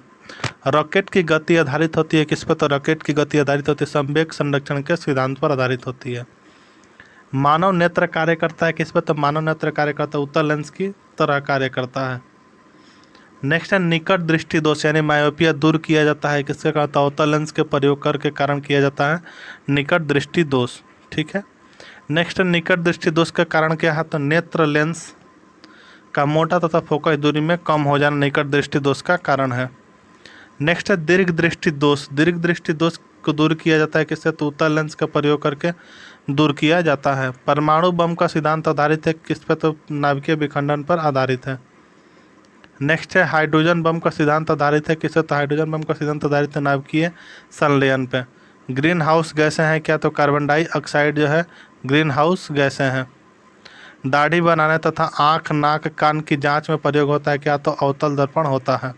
रॉकेट की गति आधारित होती है किस पर? तो रॉकेट की गति आधारित होती है संवेग संरक्षण के सिद्धांत पर आधारित होती है। मानव नेत्र कार्य करता है किस पर? तो मानव नेत्र कार्य करता है उत्तल लेंस की तरह कार्य करता है। नेक्स्ट है निकट दृष्टि दोष यानी मायोपिया दूर किया जाता है किसके कारण? तो अवतल लेंस के प्रयोग करके कारण किया जाता है निकट दृष्टि दोष। ठीक है। नेक्स्ट निकट दृष्टि दोष का कारण क्या है? तो नेत्र लेंस का मोटा तथा फोकस दूरी में कम हो जाना निकट दृष्टि दोष का कारण है। नेक्स्ट है दीर्घ दृष्टि दोष। दीर्घ दृष्टि दोष को दूर किया जाता है किससे? तो उत्तल लेंस का प्रयोग करके दूर किया जाता है। परमाणु बम का सिद्धांत आधारित है किस पर? तो नाभिकीय विखंडन पर आधारित है। नेक्स्ट है हाइड्रोजन बम का सिद्धांत आधारित है किससे? तो हाइड्रोजन बम का सिद्धांत आधारित है नाभिकीय संलयन पे। ग्रीन हाउस गैसें हैं क्या? तो कार्बन डाइऑक्साइड जो है ग्रीन हाउस गैसें हैं। दाढ़ी बनाने तथा आँख नाक कान की जांच में प्रयोग होता है क्या? तो अवतल दर्पण होता है।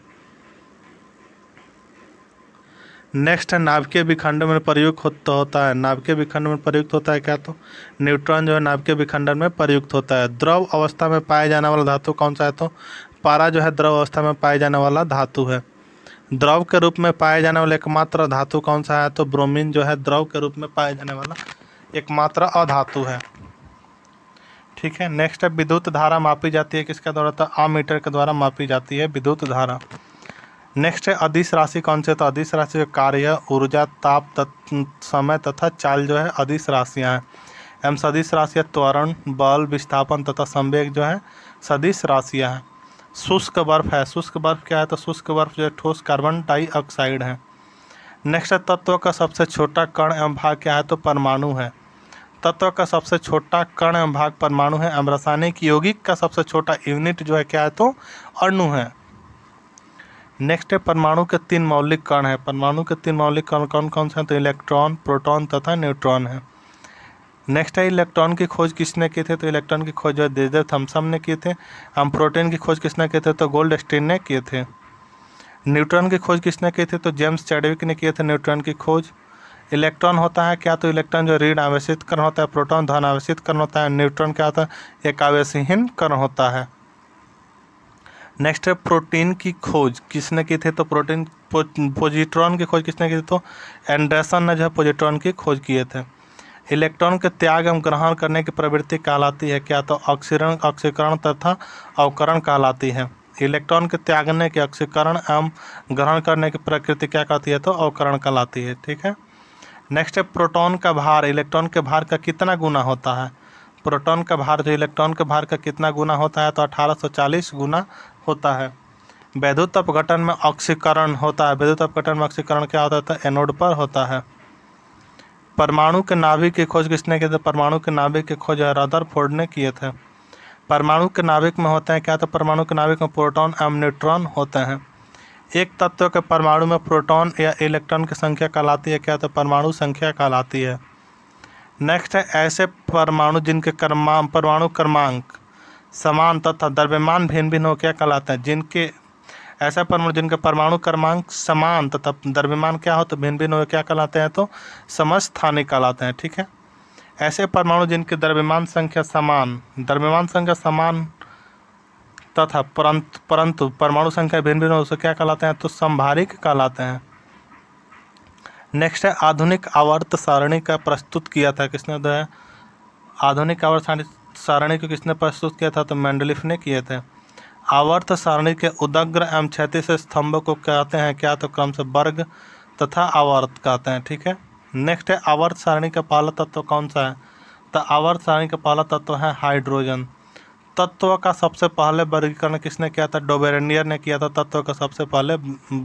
नेक्स्ट है नाभिकीय विखंडन में प्रयुक्त होता है। नाभिकीय विखंडन में प्रयुक्त होता है क्या? तो न्यूट्रॉन जो है नाभिकीय विखंडन में प्रयुक्त होता है। द्रव अवस्था में पाए जाने वाला धातु कौन सा है? तो पारा जो है द्रव अवस्था में पाए जाने वाला धातु है। द्रव के रूप में पाए जाने वाला एकमात्र धातु कौन सा है? तो ब्रोमीन जो है द्रव के रूप में पाए जाने वाला एकमात्र अधातु है। ठीक है। नेक्स्ट है विद्युत धारा मापी जाती है किसके द्वारा? तो अमीटर के द्वारा मापी जाती है विद्युत धारा। नेक्स्ट है अदिश राशि कौन से? तो अदिश राशि कार्य ऊर्जा ताप समय तथा चाल जो है अदिश राशियाँ हैं। एवं सदिश राशियाँ त्वरण बल विस्थापन तथा संवेग जो है सदिश राशियाँ हैं। शुष्क बर्फ है। शुष्क बर्फ क्या है? तो शुष्क बर्फ जो है ठोस कार्बन डाइऑक्साइड है। नेक्स्ट है तत्व का सबसे छोटा कण एवं भाग क्या है? तो परमाणु है। तत्व का सबसे छोटा कण एवं भाग परमाणु है। एवं रासायनिक यौगिक का सबसे छोटा यूनिट जो है क्या है? तो अणु है। नेक्स्ट है परमाणु के 3 मौलिक कण है। परमाणु के 3 मौलिक कण कौन कौन से हैं? तो इलेक्ट्रॉन प्रोटॉन तथा न्यूट्रॉन है। नेक्स्ट है इलेक्ट्रॉन की खोज किसने की थे? तो इलेक्ट्रॉन की खोज जो है देवदेव थॉमसन ने किए थे। हम प्रोटॉन की खोज किसने किए थे? तो गोल्डस्टीन ने किए थे। न्यूट्रॉन की खोज किसने की थी? तो जेम्स चैडविक ने किए थे न्यूट्रॉन की खोज। इलेक्ट्रॉन होता है क्या? तो इलेक्ट्रॉन जो ऋण आवेशित कण होता है। प्रोटॉन धन आवेशित कण होता है। न्यूट्रॉन क्या होता है? एक आवेशहीन कण होता है। नेक्स्ट है प्रोटीन की खोज किसने की थी? तो प्रोटीन पॉजिट्रॉन की खोज किसने की थी? तो एंडरसन ने जो है पॉजिट्रॉन की खोज किए थे। इलेक्ट्रॉन के त्याग एवं ग्रहण करने की प्रवृत्ति कहलाती है क्या? तो ऑक्सीकरण तथा अवकरण कहलाती है। इलेक्ट्रॉन के त्यागने के ऑक्सीकरण एवं ग्रहण करने की प्रकृति क्या कहती है? तो अवकरण कहलाती है। ठीक है। नेक्स्ट है प्रोटॉन का भार इलेक्ट्रॉन के भार का कितना गुना होता है? प्रोटॉन का भार जो इलेक्ट्रॉन के भार का कितना गुना होता है? तो 1840 गुना होता है। वैद्युत अपघटन में ऑक्सीकरण होता है। वैद्युत अपघटन में ऑक्सीकरण क्या होता है? तो एनोड पर होता है। परमाणु के नाभिक की खोज किसने की थी? परमाणु के नाभिक की खोज रदरफोर्ड ने किए थे। परमाणु के नाभिक में होते हैं क्या? तो परमाणु के नाभिक में प्रोटॉन एवं न्यूट्रॉन होते हैं। एक तत्व के परमाणु में प्रोटॉन या इलेक्ट्रॉन की संख्या कहलाती है क्या? तो परमाणु संख्या कहलाती है। नेक्स्ट है ऐसे परमाणु जिनके परमाणु क्रमांक समान तथा द्रव्यमान भिन्न भिन्न हो क्या कहलाते हैं? जिनके ऐसा परमाणु जिनके परमाणु क्रमांक समान तथा द्रव्यमान क्या हो? तो भिन्न भिन्न हो क्या कहलाते हैं? तो समस्थानिक कहलाते हैं। ठीक है। ऐसे परमाणु जिनके द्रव्यमान संख्या समान तथा परंतु परमाणु संख्या भिन्न भिन्न हो उसे क्या कहलाते हैं? तो समभारिक कहलाते हैं। नेक्स्ट है आधुनिक आवर्त सारणी का प्रस्तुत किया था किसने? तो है आधुनिक आवर्त सारणी को किसने प्रस्तुत किया था? तो मेंडलीफ ने किए थे। आवर्त सारणी के उदग्र एवं क्षैतिज स्तंभों को कहते हैं क्या? तो क्रम से वर्ग तथा आवर्त कहते हैं। ठीक है। नेक्स्ट है आवर्त सारणी का पहला तत्व कौन सा है? तो आवर्त सारणी का पहला तत्व है हाइड्रोजन। तत्व का सबसे पहले वर्गीकरण किसने किया था? डोबेरेनियर ने किया था तत्व का सबसे पहले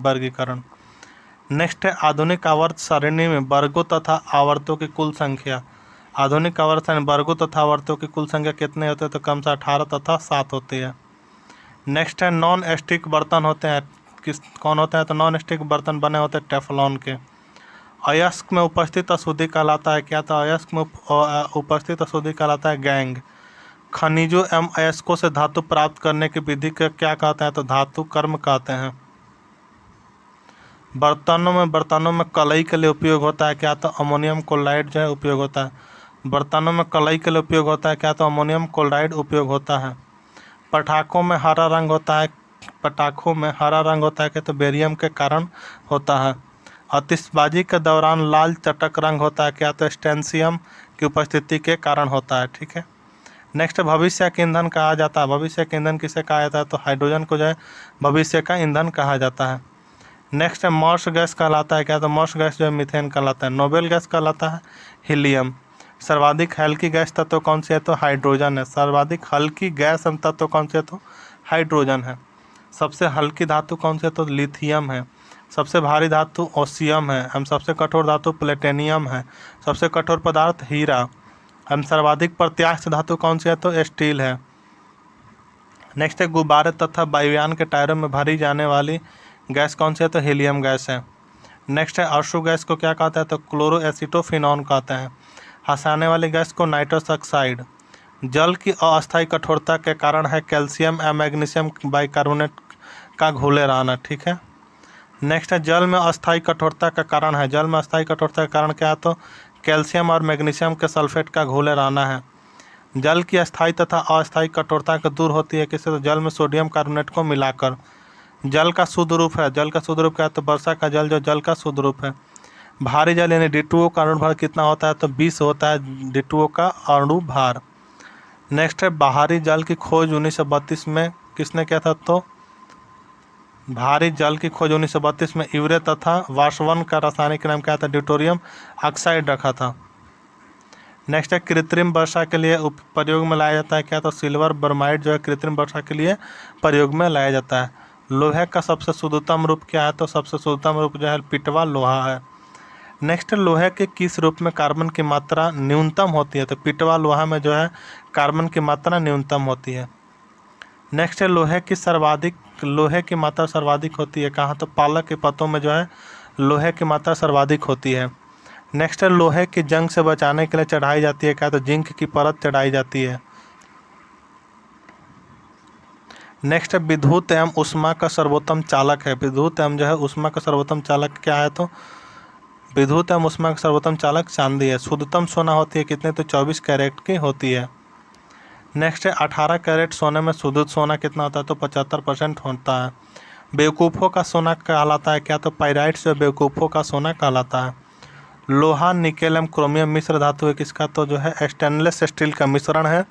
वर्गीकरण। नेक्स्ट है आधुनिक आवर्त सारणी में वर्गों तथा आवर्तों की कुल संख्या। आधुनिक आवर्त सारणी वर्गों तथा आवर्तों की कुल संख्या कितने होते हैं? तो क्रम से 18 तथा 7 होती है। नेक्स्ट है नॉन स्टिक बर्तन होते हैं कौन होता है? तो नॉन स्टिक बर्तन बने होते हैं टेफलॉन के। अयस्क में उपस्थित अशुद्धि कहलाता है क्या? तो अयस्क में उपस्थित अशुद्धि कहलाता है गैंग। खनिजों एवं अयस्कों से धातु प्राप्त करने की विधि को क्या कहते हैं? तो धातु कर्म कहते हैं। बर्तनों में कलई के लिए उपयोग होता है क्या? तो अमोनियम क्लोराइड जो है उपयोग होता है। बर्तनों में कलई के लिए उपयोग होता है क्या? तो अमोनियम क्लोराइड उपयोग होता है। पटाखों में हरा रंग होता है क्या? तो बेरियम के कारण होता है। आतिशबाजी के दौरान लाल चटक रंग होता है क्या? तो स्टेंसियम की उपस्थिति के कारण होता है। ठीक है। नेक्स्ट भविष्य का ईंधन कहा जाता है। भविष्य का ईंधन किसे कहा जाता है? तो हाइड्रोजन को जो है भविष्य का ईंधन कहा जाता है। नेक्स्ट है मॉर्स गैस कहलाता है क्या? तो मॉर्स गैस जो है मीथेन कहलाता है। नोबेल गैस कहलाता है हीलियम। सर्वाधिक हल्की गैस तत्व कौन सी है? तो हाइड्रोजन है। सर्वाधिक हल्की गैस तत्व कौन सी है? तो हाइड्रोजन है। सबसे हल्की धातु कौन सी है? तो लिथियम है। सबसे भारी धातु ओसियम है। हम सबसे कठोर धातु प्लेटिनियम है। सबसे कठोर पदार्थ हीरा। हम सर्वाधिक प्रत्यास्थ धातु कौन सी है? तो स्टील है। नेक्स्ट है गुब्बारे तथा वायुयान के टायरों में भरी जाने वाली गैस कौन सी है? तो हीलियम गैस है। नेक्स्ट है अश्रु गैस को क्या कहता है? तो क्लोरो एसिटोफिनॉन कहते हैं। हंसाने वाली गैस को नाइट्रस ऑक्साइड। जल की अस्थायी कठोरता के कारण है कैल्शियम या मैग्नीशियम बाइकार्बोनेट का घुले रहना। ठीक है। नेक्स्ट है जल में अस्थायी कठोरता का कारण है। जल में अस्थायी कठोरता का कारण क्या है? तो कैल्शियम और मैग्नीशियम के सल्फेट का घुले रहना है। जल की अस्थायी तथा अस्थायी कठोरता का दूर होती है किससे? तो जल में सोडियम कार्बोनेट को मिलाकर। जल का शुद्ध रूप है। जल का शुद्ध रूप क्या है? तो वर्षा का जल जो जल का शुद्ध रूप है। भारी जल यानी D2O का अणु भार कितना होता है? तो 20 होता है D2O का अणु भार। नेक्स्ट है बाहरी जल की खोज 1932 में किसने किया था? तो भारी जल की खोज 1932 में यूरे तथा वाष्वन का रासायनिक नाम क्या था? ड्यूटेरियम ऑक्साइड रखा था। नेक्स्ट है कृत्रिम वर्षा के लिए प्रयोग में लाया जाता है क्या? तो सिल्वर ब्रोमाइड जो है कृत्रिम वर्षा के लिए प्रयोग में लाया जाता है। लोहे का सबसे शुद्धतम रूप क्या है? तो सबसे शुद्धतम रूप जो है पिटवा लोहा है। नेक्स्ट लोहे के किस रूप में कार्बन की मात्रा न्यूनतम होती है? तो पिटवा लोहा में जो है कार्बन की मात्रा न्यूनतम होती है। नेक्स्ट है लोहे की मात्रा सर्वाधिक होती है कहाँ? तो पालक के पत्तों में जो है लोहे की मात्रा सर्वाधिक होती है। नेक्स्ट है लोहे की जंग से बचाने के लिए चढ़ाई जाती है क्या? तो जिंक की परत चढ़ाई जाती है। नेक्स्ट है विद्युत एवं ऊष्मा का सर्वोत्तम चालक है। विद्युत एवं जो है ऊष्मा का सर्वोत्तम चालक क्या है? तो विद्युत एवं ऊष्मा का सर्वोत्तम चालक चांदी है। शुद्धतम सोना होती है कितने? तो 24 कैरेट की होती है। नेक्स्ट है 18 कैरेट सोने में शुद्ध सोना कितना होता है? तो 75% होता है। बेवकूफ़ों का सोना कहलाता है क्या? तो पाइराइट जो बेवकूफ़ों का सोना कहलाता है। लोहा निकेल एवं क्रोमियम मिश्र धातु है किसका? तो जो है स्टेनलेस स्टील का मिश्रण है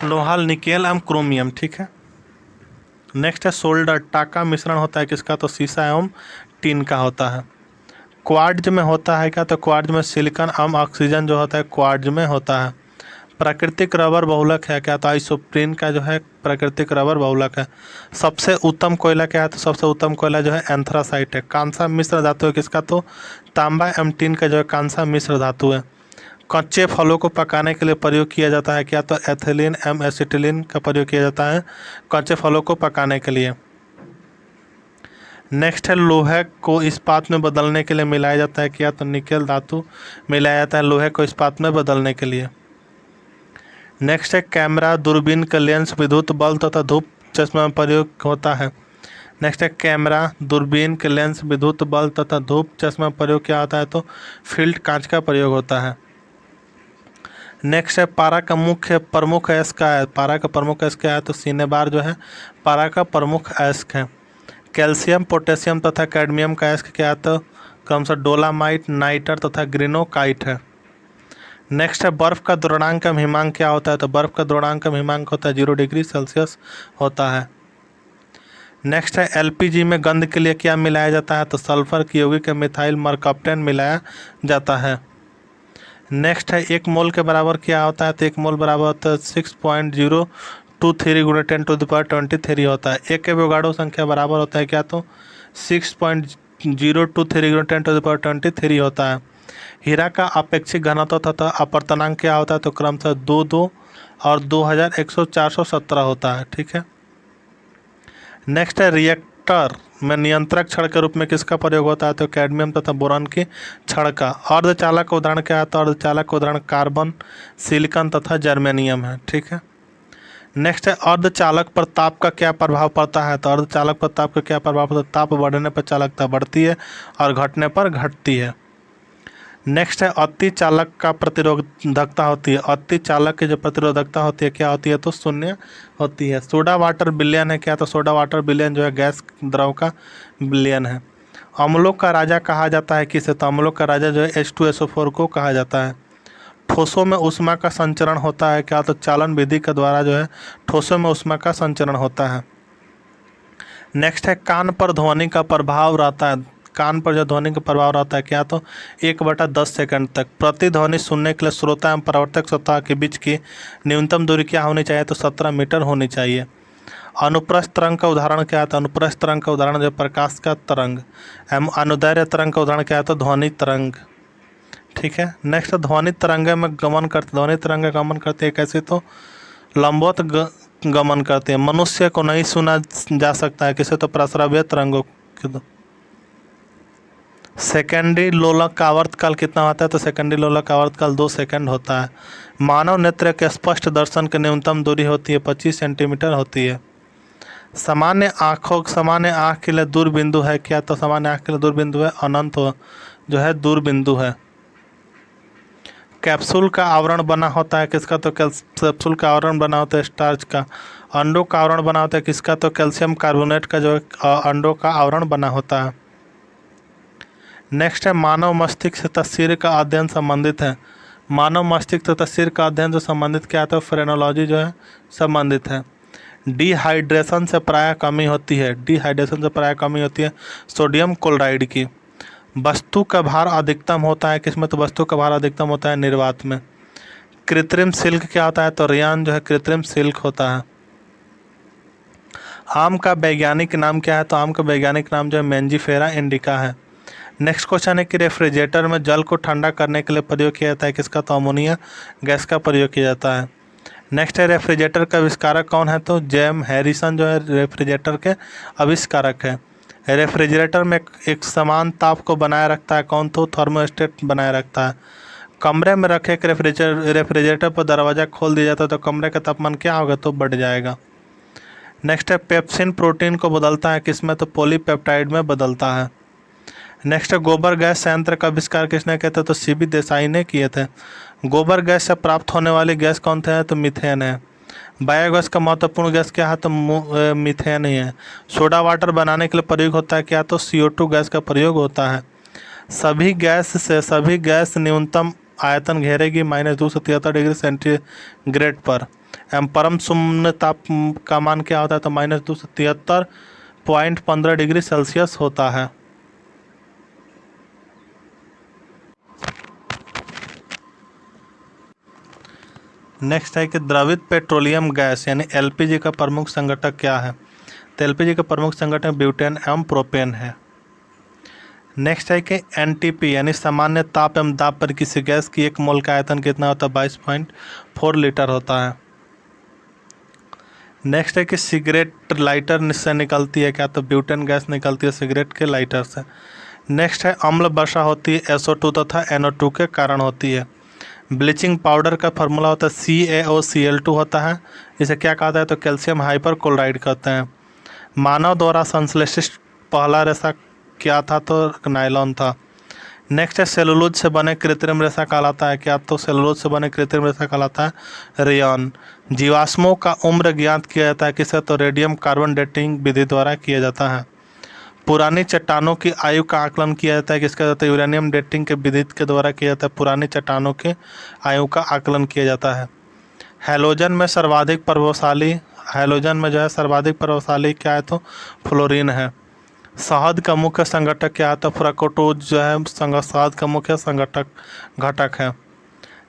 लोहा निकेल एवं क्रोमियम। ठीक है। नेक्स्ट है सोल्डर टाका मिश्रण होता है किसका? तो सीसा एवं टीन का होता है। क्वार्ट्ज में होता है क्या? तो क्वार्ट्ज में सिलिकॉन एवं ऑक्सीजन जो होता है क्वार्ट्ज में होता है। प्राकृतिक रबर बहुलक है क्या? तो आइसोप्रीन का जो है प्राकृतिक रबर बहुलक है। सबसे उत्तम कोयला क्या है? तो सबसे उत्तम कोयला जो है एंथ्रासाइट है। कांसा मिश्र धातु है किसका? तो तांबा एवं टीन का जो है कांसा मिश्र धातु है। कच्चे फलों को पकाने के लिए प्रयोग किया जाता है क्या? तो एथिलीन एवं एसिटिलीन का प्रयोग किया जाता है कच्चे फलों को पकाने के लिए। नेक्स्ट है लोहे को इस्पात में बदलने के लिए मिलाया जाता है क्या? तो निकेल धातु मिलाया जाता है लोहे को इस्पात में बदलने के लिए। नेक्स्ट है कैमरा दूरबीन का लेंस विद्युत बल्ब तथा धूप चश्मा में प्रयोग होता है। नेक्स्ट है कैमरा दूरबीन के लेंस विद्युत बल्ब तथा धूप चश्मा में प्रयोग क्या होता है? तो फील्ड कांच का प्रयोग होता है। नेक्स्ट है पारा का प्रमुख अयस्क क्या है? पारा का प्रमुख अयस्क क्या है? तो सिनेबार जो है पारा का प्रमुख अयस्क है। कैल्शियम पोटेशियम तथा कैडमियम का अयस्क क्या है? तो क्रमशः डोलामाइट नाइटर तथा ग्रेनोकाइट है। नेक्स्ट है बर्फ़ का द्रवणांक एवं हिमांक क्या होता है? तो बर्फ़ का द्रवणांक एवं हिमांक होता है 0 डिग्री सेल्सियस होता है। नेक्स्ट है एलपीजी में गंध के लिए क्या मिलाया जाता है? तो सल्फर की यौगिक मिथाइल मरकप्टेन मिलाया जाता है। नेक्स्ट है 1 मोल के बराबर क्या होता है? तो 1 मोल बराबर होता है 6.023 गुणा 10⁻23 होता है। एक एवोगाड्रो संख्या बराबर होता है क्या? तो 6.023 गुणा 10⁻23 होता है। हीरा का अपेक्षिक घनत्व तथा अपवर्तनांक क्या होता है? तो क्रमशः 2 और 2100 417 होता है। ठीक है। नेक्स्ट है रिएक्टर में नियंत्रक क्षण के रूप में किसका प्रयोग होता है? तो कैडमियम तथा बोरान की क्षण का। अर्धचालक का उदाहरण क्या है? तो अर्धचालक का उदाहरण कार्बन, सिलिकॉन तथा जर्मेनियम है। ठीक है, नेक्स्ट है अर्धचालक पर ताप का क्या प्रभाव पड़ता है? तो अर्धचालक पर ताप का क्या प्रभाव पड़ता है? ताप बढ़ने पर चालकता बढ़ती है और घटने पर घटती है। नेक्स्ट है अति चालक का प्रतिरोधकता होती है। अति चालक की जो प्रतिरोधकता होती है क्या होती है? तो शून्य होती है। सोडा वाटर विलयन है क्या? तो सोडा वाटर विलयन जो है गैस द्रव का विलयन है। अम्लों का राजा कहा जाता है किसे? तो अम्लों का राजा जो है H2SO4 को कहा जाता है। ठोसों में ऊष्मा का संचरण होता है क्या? तो चालन विधि के द्वारा जो है ठोसों में ऊष्मा का संचरण होता है। नेक्स्ट है कान पर ध्वनि का प्रभाव रहता है। कान पर जो ध्वनि का प्रभाव रहता है क्या? तो 1/10 सेकंड तक। प्रतिध्वनि सुनने के लिए श्रोता एवं परावर्तक सतह के बीच की न्यूनतम दूरी क्या होनी चाहिए? तो 17 मीटर होनी चाहिए। अनुप्रस्थ तरंग का उदाहरण क्या है? तो अनुप्रस्थ तरंग का उदाहरण जो प्रकाश का तरंग एवं अनुदैर्ध्य तरंग का उदाहरण क्या है? तो ध्वनि तरंग। ठीक है, नेक्स्ट ध्वनि तरंगे में गमन करते, ध्वनि तरंगे गमन करते हैं कैसे? तो लंबवत गमन करते हैं। मनुष्य को नहीं सुना जा सकता है किसे? तो प्रस्रव्य तरंगों के। सेकेंडरी लोलक का आवर्तकाल कितना होता है? तो सेकेंडरी लोलक का आवर्तकाल 2 सेकंड होता है। मानव नेत्र के स्पष्ट दर्शन की न्यूनतम दूरी होती है 25 सेंटीमीटर होती है। सामान्य आँख के लिए दूर बिंदु है क्या? तो सामान्य आँख के लिए दूर बिंदु है अनंत जो है दूर बिंदु है। कैप्सूल का आवरण बना होता है किसका? तो कैप्सूल का आवरण बना होता है स्टार्च का। अंडों का आवरण बना होता है किसका? तो कैल्शियम कार्बोनेट का जो अंडों का आवरण बना होता है। नेक्स्ट है मानव मस्तिष्क तथा सिर का अध्ययन संबंधित है। मानव मस्तिष्क तथा सिर का अध्ययन जो संबंधित क्या है? तो फ्रेनोलॉजी जो है संबंधित है। डिहाइड्रेशन से प्रायः कमी होती है। डिहाइड्रेशन से प्रायः कमी होती है सोडियम क्लोराइड की। वस्तु का भार अधिकतम होता है किसमें? तो वस्तु का भार अधिकतम होता है निर्वात में। कृत्रिम सिल्क क्या होता है? तो रेयान जो है कृत्रिम सिल्क होता है। आम का वैज्ञानिक नाम क्या है? तो आम का वैज्ञानिक नाम जो है मैंजीफेरा इंडिका है। नेक्स्ट क्वेश्चन है कि रेफ्रिजरेटर में जल को ठंडा करने के लिए प्रयोग किया जाता है किसका? तो अमोनिया गैस का प्रयोग किया जाता है। नेक्स्ट है रेफ्रिजरेटर का आविष्कारक कौन है? तो जेम हैरिसन जो है रेफ्रिजरेटर के आविष्कारक है। रेफ्रिजरेटर में एक समान ताप को बनाए रखता है कौन? तो थर्मोस्टेट बनाए रखता है। कमरे में रखे एक रेफ्रिजरेटर पर दरवाज़ा खोल दिया जाता है तो कमरे का तापमान क्या होगा? तो बढ़ जाएगा। नेक्स्ट है पेप्सिन प्रोटीन को बदलता है किसमें? तो पॉलीपेप्टाइड में बदलता है। नेक्स्ट है गोबर गैस संयंत्र का आविष्कार किसने किया था? तो सीबी देसाई ने किए थे। गोबर गैस से प्राप्त होने वाली गैस कौन थे? तो मीथेन है। बायोगैस का महत्वपूर्ण गैस क्या है? तो मीथेन ही है। सोडा वाटर बनाने के लिए प्रयोग होता है क्या? तो CO2 गैस का प्रयोग होता है। सभी गैस न्यूनतम आयतन घेरेगी -273 डिग्री सेंटीग्रेड पर एवं परम शून्य ताप का मान क्या होता है? तो -273.15 डिग्री सेल्सियस होता है। नेक्स्ट है कि द्रवित पेट्रोलियम गैस यानी LPG का प्रमुख संघटक क्या है? तो LPG का प्रमुख संघटक ब्यूटेन एवं प्रोपेन है। नेक्स्ट है कि NTP यानी सामान्य ताप एवं दाब पर किसी गैस की 1 मोल का आयतन कितना होता है? 22.4 लीटर होता है। नेक्स्ट है कि सिगरेट लाइटर से निकलती है क्या? तो ब्यूटेन गैस निकलती है सिगरेट के लाइटर से। नेक्स्ट है अम्ल वर्षा होती है SO2 तथा NO2 के कारण होती है। ब्लीचिंग पाउडर का फार्मूला होता है CaOCl2 होता है। इसे क्या कहता है? तो कैल्शियम हाइपरक्लोराइड कहते हैं। मानव द्वारा संश्लेषित पहला रेशा क्या था? तो नायलॉन था। नेक्स्ट है सेलुलोज से बने कृत्रिम रेशा कहलाता है क्या? तो सेलुलोज से बने कृत्रिम रेशा कहलाता है रेयॉन। जीवाश्मों का उम्र ज्ञात किया जाता है किससे? तो रेडियम कार्बन डेटिंग विधि द्वारा किया जाता है। पुरानी चट्टानों की आयु का आकलन किया जाता है किसका? जाता है यूरेनियम डेटिंग के विधि के द्वारा किया जाता है। पुरानी चट्टानों की आयु का आकलन किया जाता है। हैलोजन में जो है सर्वाधिक प्रभावशाली क्या है? तो फ्लोरीन है। शहद का मुख्य संगठक क्या है? तो फ्रक्टोज जो है शहद का मुख्य संगठक घटक है।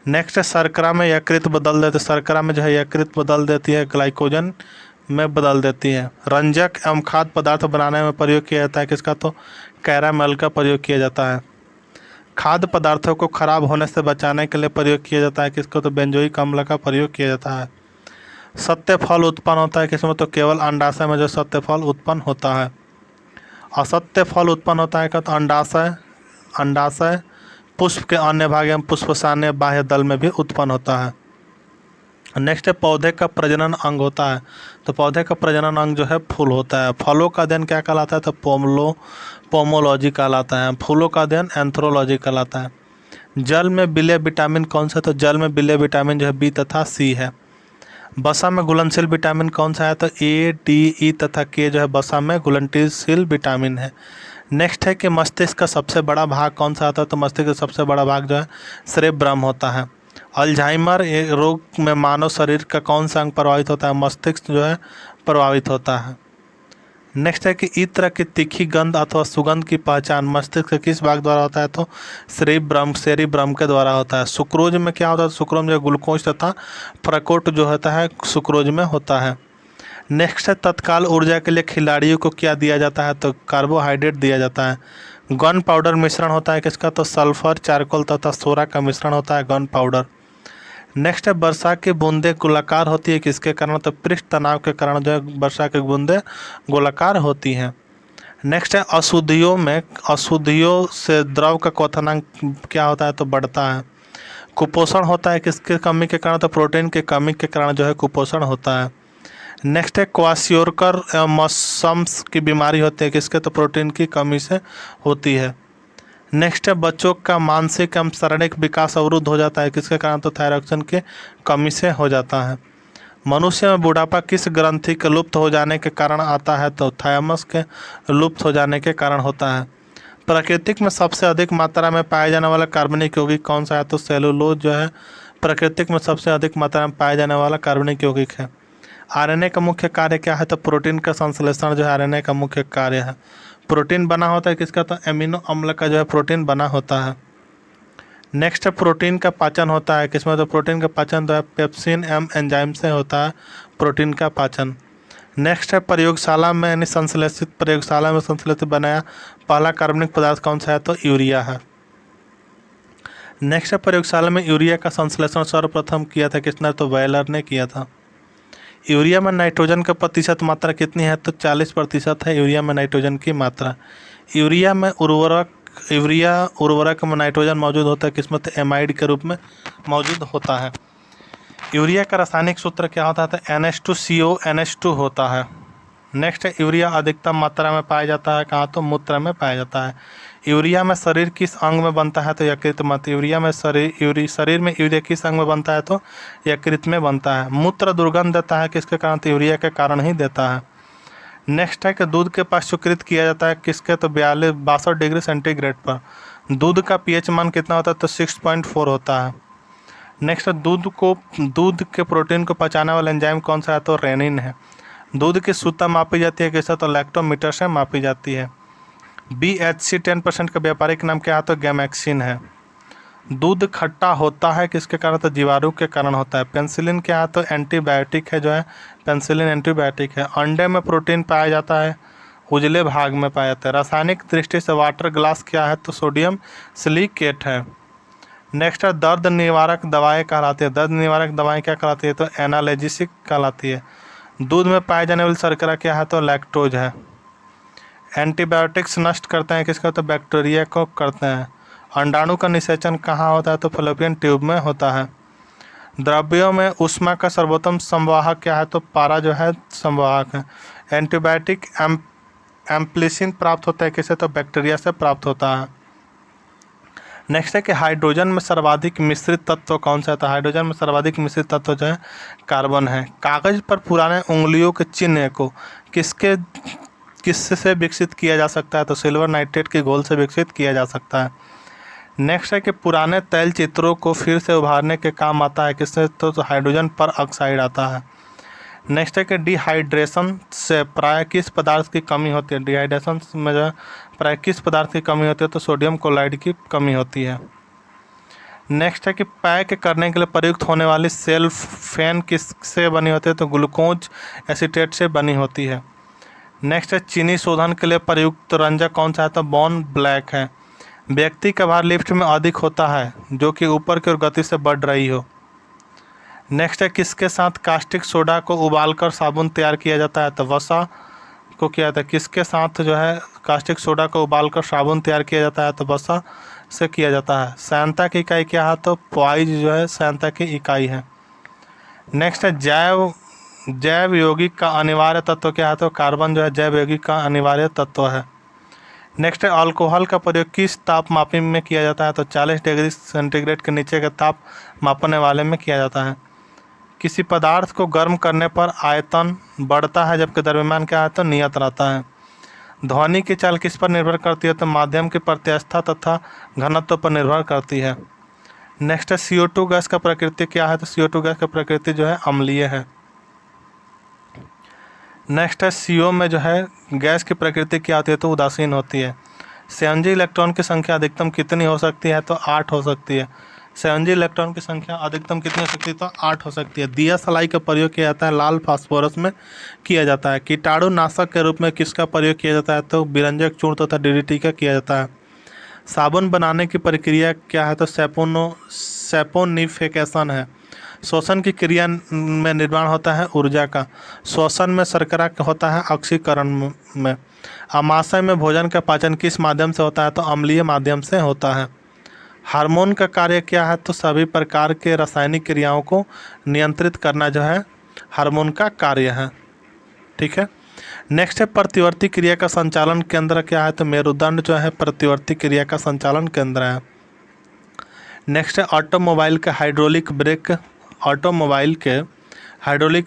नेक्स्ट है शर्करा में यकृत बदल देती है। शर्करा में जो है यकृत बदल देती है ग्लाइकोजन में बदल देती है। रंजक एवं खाद्य पदार्थ बनाने में प्रयोग किया जाता है किसका? तो कैरामल का प्रयोग किया जाता है। खाद्य पदार्थों को खराब होने से बचाने के लिए प्रयोग किया जाता है किसको? तो बेंजोइक अम्ल का प्रयोग किया जाता है। सत्य फल उत्पन्न होता है किसमें? तो केवल अंडाशय में जो सत्य फल उत्पन्न होता है। असत्य फल उत्पन्न होता है क्या, तो अंडाशय, अंडाशय पुष्प के अन्य भाग एवं पुष्पसान्य बाह्य दल में भी उत्पन्न होता है। नेक्स्ट है पौधे का प्रजनन अंग होता है, तो पौधे का प्रजनन अंग जो है फूल होता है। फलों का अध्ययन क्या कहलाता है, तो पोमोलॉजी कहलाता है। फूलों का अध्ययन एंथ्रोलॉजी कहलाता है। जल में विलेय विटामिन कौन सा है, तो जल में विलेय विटामिन जो है बी तथा सी है। वसा में घुलनशील विटामिन कौन सा है, तो ए, डी, ई तथा के जो है वसा में घुलनशील विटामिन है। नेक्स्ट है कि मस्तिष्क का सबसे बड़ा भाग कौन सा होता है, तो मस्तिष्क का सबसे बड़ा भाग जो है सेरेब्रम होता है। अल्जाइमर रोग में मानव शरीर का कौन सा अंग प्रभावित होता है, मस्तिष्क जो है प्रभावित होता है। नेक्स्ट है कि इत्र की तीखी गंध अथवा सुगंध की पहचान मस्तिष्क के किस भाग द्वारा होता है, तो सेरिब्रम के द्वारा होता है। सुक्रोज में क्या होता है, सुक्रोज जो ग्लूकोज तथा फ्रक्टोज जो होता है सुक्रोज में होता है। नेक्स्ट है तत्काल ऊर्जा के लिए खिलाड़ियों को क्या दिया जाता है, तो कार्बोहाइड्रेट दिया जाता है। गन पाउडर मिश्रण होता है किसका, तो सल्फर, चारकोल तथा सोरा का मिश्रण होता है गन पाउडर। नेक्स्ट है वर्षा की बूंदें गोलाकार होती है किसके कारण, तो पृष्ठ तनाव के कारण जो है वर्षा की बूंदें गोलाकार होती हैं। नेक्स्ट है अशुद्धियों से द्रव का क्वथनांक क्या होता है, तो बढ़ता है। कुपोषण होता है किसके कमी के कारण, तो प्रोटीन की कमी के कारण जो है कुपोषण होता है। नेक्स्ट है क्वाशियोरकर मसम्स की बीमारी होती है किसके, तो प्रोटीन की कमी से होती है। नेक्स्ट है बच्चों का मानसिक एवं शारीरिक विकास अवरुद्ध हो जाता है किसके कारण, तो थायरॉक्सिन की कमी से हो जाता है। मनुष्य में बुढ़ापा किस ग्रंथि के लुप्त हो जाने के कारण आता है, तो थायमस के लुप्त हो जाने के कारण होता है। प्राकृतिक में सबसे अधिक मात्रा में पाए जाने वाला कार्बनिक यौगिक कौन सा है, तो सेलुलोज जो है प्राकृतिक में सबसे अधिक मात्रा में पाए जाने वाला कार्बनिक यौगिक है। आरएनए का मुख्य कार्य क्या है, तो प्रोटीन का संश्लेषण जो है आरएनए का मुख्य कार्य है। प्रोटीन बना होता है किसका, तो एमिनो अम्ल का जो है प्रोटीन बना होता है। नेक्स्ट है प्रोटीन का पाचन होता है किसमें, तो प्रोटीन का पाचन जो है पेप्सिन एवं एंजाइम से होता है प्रोटीन का पाचन। नेक्स्ट है प्रयोगशाला में यानी संश्लेषित बनाया पहला कार्बनिक पदार्थ कौन सा है, तो यूरिया है। नेक्स्ट है प्रयोगशाला में यूरिया का संश्लेषण सर्वप्रथम किया था किसने, तो वेलर ने किया था। यूरिया में नाइट्रोजन का प्रतिशत मात्रा कितनी है, तो 40% है यूरिया में नाइट्रोजन की मात्रा। यूरिया उर्वरक में नाइट्रोजन मौजूद होता है किसमें, तो एमाइड के रूप में मौजूद होता है। यूरिया का रासायनिक सूत्र क्या होता है, तो NH2CO NH2 होता है। नेक्स्ट है यूरिया अधिकतम मात्रा में पाया जाता है कहाँ, तो मूत्र में पाया जाता है। यूरिया में शरीर किस अंग में बनता है, तो यकृत में। यूरिया में शरीर में यूरिया किस अंग में बनता है, तो यकृत में बनता है। मूत्र दुर्गंध देता है किसके कारण, तो यूरिया के कारण ही देता है। नेक्स्ट है कि दूध के पाश्चुकृत किया जाता है किसके, तो 62 डिग्री सेंटीग्रेड पर। दूध का pH मान कितना होता है, तो 6.4 होता है। नेक्स्ट है दूध के प्रोटीन को पचाने वाला एंजाइम कौन सा है, तो रेनिन है। दूध की शुद्धता मापी जाती है किससे, तो लैक्टोमीटर से मापी जाती है। BHC 10% का व्यापारिक नाम क्या है, तो गैमेक्सिन है। दूध खट्टा होता है किसके कारण, तो जीवाणु के कारण होता है। पेनिसिलिन क्या है, तो एंटीबायोटिक है जो है पेनिसिलिन एंटीबायोटिक है। अंडे में प्रोटीन पाया जाता है उजले भाग में पाया जाता है। रासायनिक दृष्टि से वाटर ग्लास क्या है, तो सोडियम सिलिकेट है। नेक्स्ट है दर्द निवारक दवाएं कहलाती है। दर्द निवारक दवाएं क्या कहलाती है, तो एनाल्जेसिक कहलाती है। दूध में पाए जाने वाली शर्करा क्या है, तो लैक्टोज है। एंटीबायोटिक्स नष्ट करते हैं किसका, तो बैक्टीरिया को करते हैं। अंडाणु का निषेचन कहाँ होता है, तो फैलोपियन ट्यूब में होता है। द्रव्यों में ऊष्मा का सर्वोत्तम संवाहक क्या है, तो पारा जो है संवाहक है। एंटीबायोटिक एम्प्लिसिन प्राप्त होता है किससे, तो बैक्टीरिया से प्राप्त होता है। नेक्स्ट है कि हाइड्रोजन में सर्वाधिक मिश्रित तत्व कौन सा है, तो हाइड्रोजन में सर्वाधिक मिश्रित तत्व जो है कार्बन है। कागज पर पुराने उंगलियों के चिन्ह को किससे विकसित किया जा सकता है, तो सिल्वर नाइट्रेट के घोल से विकसित किया जा सकता है। नेक्स्ट है कि पुराने तैल चित्रों को फिर से उभारने के काम आता है किससे, तो हाइड्रोजन पर ऑक्साइड आता है। नेक्स्ट है कि डिहाइड्रेशन से प्राय किस पदार्थ की कमी होती है। डिहाइड्रेशन में जो प्राय किस पदार्थ की कमी होती है, तो सोडियम क्लोराइड की कमी होती है। नेक्स्ट है कि पैक करने के लिए प्रयुक्त होने वाली सेल्फेन किससे बनी होती है, तो ग्लूकोज एसीटेट से बनी होती है। नेक्स्ट है चीनी शोधन के लिए प्रयुक्त रंजक कौन सा है, तो बॉर्न ब्लैक है। व्यक्ति का भार लिफ्ट में अधिक होता है जो कि ऊपर की ओर गति से बढ़ रही हो। नेक्स्ट है किसके साथ कास्टिक सोडा को उबालकर साबुन तैयार किया जाता है, तो वसा, को किया जाता है, किसके साथ जो है कास्टिक सोडा को उबालकर साबुन तैयार किया जाता है, तो वसा से किया जाता है। श्यानता की इकाई क्या है, तो पॉइज जो है श्यानता की इकाई है। नेक्स्ट है जैव यौगिक का अनिवार्य तत्व क्या है, तो कार्बन जो है जैव यौगिक का अनिवार्य तत्व है। नेक्स्ट है अल्कोहल का प्रयोग किस तापमापी में किया जाता है, तो 40 डिग्री सेंटीग्रेड के नीचे के ताप मापने वाले में किया जाता है। किसी पदार्थ को गर्म करने पर आयतन बढ़ता है जबकि द्रव्यमान क्या है, तो नियत रहता है। ध्वनि की चाल किस पर निर्भर करती है, तो माध्यम की प्रत्यास्थता तथा घनत्व पर निर्भर करती है। नेक्स्ट है CO2 गैस का प्रकृति क्या है, तो CO2 गैस का प्रकृति जो है अम्लीय है। नेक्स्ट है CO में जो है गैस की प्रकृति क्या होती है, तो उदासीन होती है। संयोजी इलेक्ट्रॉन की संख्या अधिकतम कितनी हो सकती है, तो 8 हो सकती है। संयोजी इलेक्ट्रॉन की संख्या अधिकतम कितनी हो सकती है, तो 8 हो सकती है। दिया सलाई का प्रयोग किया जाता है, लाल फास्फोरस में किया जाता है। कीटाणुनाशक के रूप में किसका प्रयोग किया जाता है, तो विरंजक चूर्ण तथा DDT का किया जाता है। साबुन बनाने की प्रक्रिया क्या है, तो सैपोनिफिकेशन है। श्वसन की क्रिया में निर्माण होता है ऊर्जा का। श्वसन में शर्करा होता है ऑक्सीकरण में। आमाशय में भोजन का पाचन किस माध्यम से होता है, तो अम्लीय माध्यम से होता है। हार्मोन का कार्य क्या है, तो सभी प्रकार के रासायनिक क्रियाओं को नियंत्रित करना जो है हार्मोन का कार्य है। ठीक है। नेक्स्ट है प्रतिवर्ती क्रिया का संचालन केंद्र क्या है, तो मेरुदंड जो है प्रतिवर्ती क्रिया का संचालन केंद्र है। नेक्स्ट है ऑटोमोबाइल के हाइड्रोलिक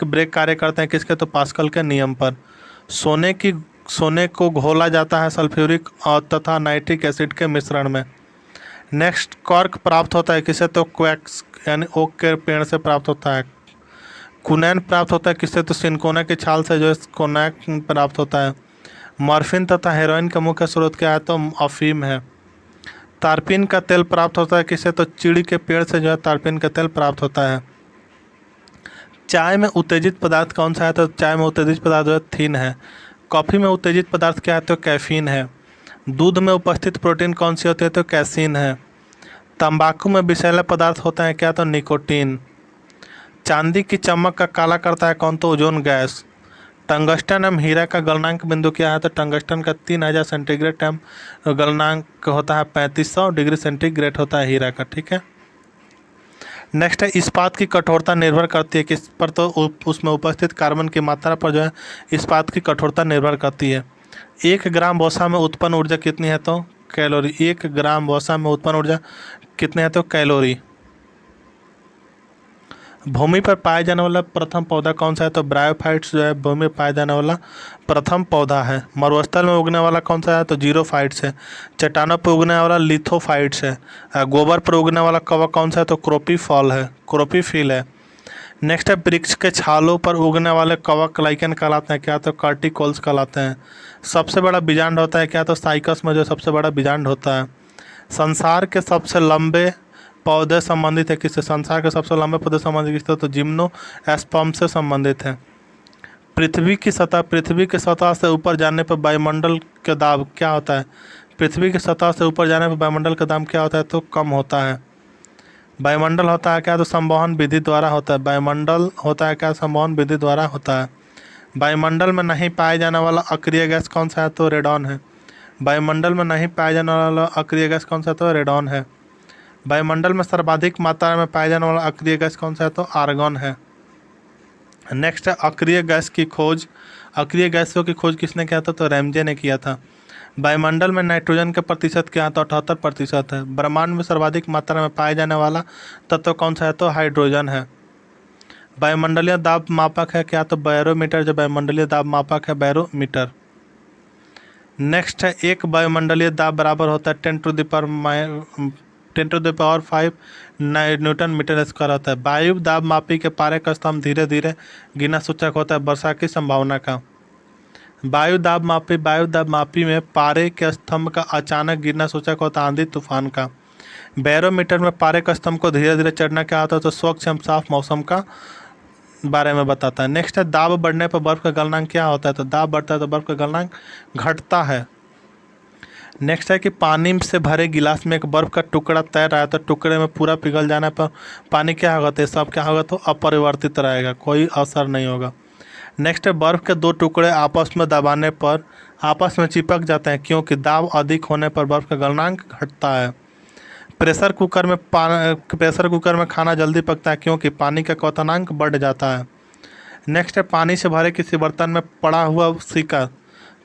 ब्रेक कार्य करते हैं किसके, तो पास्कल के नियम पर। सोने को घोला जाता है सल्फ्यूरिक और तथा नाइट्रिक एसिड के मिश्रण में। नेक्स्ट कॉर्क प्राप्त होता है किसे, तो क्वैक्स यानी ओक के पेड़ से प्राप्त होता है। कुनैन प्राप्त होता है किससे, तो सिनकोना की छाल से जो है कोनैक प्राप्त होता है। मॉर्फिन तथा हेरोइन का मुख्य स्रोत क्या है, तो अफीम है। तारपीन का तेल प्राप्त होता है किससे, तो चीड़ी के पेड़ से जो है तारपीन का तेल प्राप्त होता है। चाय में उत्तेजित पदार्थ कौन सा है, तो चाय में उत्तेजित पदार्थ जो है थीन है। कॉफ़ी में उत्तेजित पदार्थ क्या है, तो कैफीन है। दूध में उपस्थित प्रोटीन कौन सी होती है, तो कैसीन है। तंबाकू में विषैला पदार्थ होता है क्या, तो निकोटीन। चांदी की चमक का काला करता है कौन, तो ओजोन गैस। टंगस्टन एवं हीरा का गलनांक बिंदु क्या है, तो टंगस्टन का 3000 सेंटीग्रेड एवं गलनांक होता है 3500 डिग्री सेंटीग्रेड होता है हीरा का। ठीक है। नेक्स्ट है इस्पात की कठोरता निर्भर करती है किस पर, तो उसमें उपस्थित कार्बन की मात्रा पर जो है इस्पात की कठोरता निर्भर करती है। 1 ग्राम वसा में उत्पन्न ऊर्जा कितनी है, तो कैलोरी। 1 ग्राम वसा में उत्पन्न ऊर्जा कितनी है, तो कैलोरी। भूमि पर पाया जाने वाला प्रथम पौधा कौन सा है, तो ब्रायोफाइट्स जो है भूमि में पाया जाने वाला प्रथम पौधा है। मरुस्थल में उगने वाला कौन सा है, तो जीरोफाइट्स है। चट्टानों पर उगने वाला लिथोफाइट्स है। गोबर पर उगने वाला कवक कौन सा है, तो क्रोपीफिल है। नेक्स्ट है वृक्ष के छालों पर उगने वाले कवक लाइकेन कहलाते हैं क्या, तो कार्टिकोल्स कहलाते हैं। सबसे बड़ा बीजांड होता है क्या, तो साइकस में जो सबसे बड़ा बीजांड होता है। संसार के सबसे लंबे पौधे संबंधित है किससे, संसार के सबसे लंबे पौधे संबंधित किससे, तो जिम्नोस्पर्म से संबंधित है। पृथ्वी की सतह से ऊपर जाने पर वायुमंडल का दाब क्या होता है, पृथ्वी की सतह से ऊपर जाने पर वायुमंडल का दाब क्या होता है, तो कम होता है। वायुमंडल होता है क्या, तो संवहन विधि द्वारा होता है। वायुमंडल होता है क्या, संवहन विधि द्वारा होता है। वायुमंडल में नहीं पाया जाने वाला अक्रिय गैस कौन सा है, तो रेडॉन है। वायुमंडल में नहीं पाया जाने वाला अक्रिय गैस कौन सा है, तो रेडॉन है। वायुमंडल में सर्वाधिक मात्रा में पाया जाने वाला अक्रिय गैस कौन सा है, तो आर्गन है। नेक्स्ट है अक्रिय गैसों की खोज किसने किया था, तो रैमजे ने किया था। वायुमंडल में नाइट्रोजन का प्रतिशत क्या है, तो 78% है। ब्रह्मांड में सर्वाधिक मात्रा में पाया जाने वाला तत्व कौन सा है, तो हाइड्रोजन है। वायुमंडलीय दाब मापक है क्या, तो बैरोमीटर। जो वायुमंडलीय दाब मापक है बैरोमीटर। नेक्स्ट है एक वायुमंडलीय दाब बराबर होता है 10 to the power 5 newton metre square होता है। वायु दाब मापी के पारे का स्तंभ धीरे धीरे गिरना सूचक होता है वर्षा की संभावना का। वायु दाब मापी में पारे के स्तंभ का अचानक गिरना सूचक होता है आंधी तूफान का। बैरोमीटर में पारे का स्तंभ को धीरे धीरे चढ़ना क्या होता है, तो स्वच्छ एवं साफ मौसम का बारे में बताता है। नेक्स्ट है दाब बढ़ने पर बर्फ का गलनांक क्या होता है, तो दाब बढ़ता है तो बर्फ का गलनांक घटता है। नेक्स्ट है कि पानी से भरे गिलास में एक बर्फ़ का टुकड़ा तैर रहा है, तो टुकड़े में पूरा पिघल जाने पर पानी क्या होगा, तो सब क्या होगा, तो अपरिवर्तित रहेगा, कोई असर नहीं होगा। नेक्स्ट है बर्फ़ के 2 टुकड़े आपस में दबाने पर आपस में चिपक जाते हैं क्योंकि दाब अधिक होने पर बर्फ़ का गलनांक घटता है। प्रेशर कुकर में खाना जल्दी पकता है क्योंकि पानी का क्वथनांक बढ़ जाता है। नेक्स्ट है पानी से भरे किसी बर्तन में पड़ा हुआ सिक्का।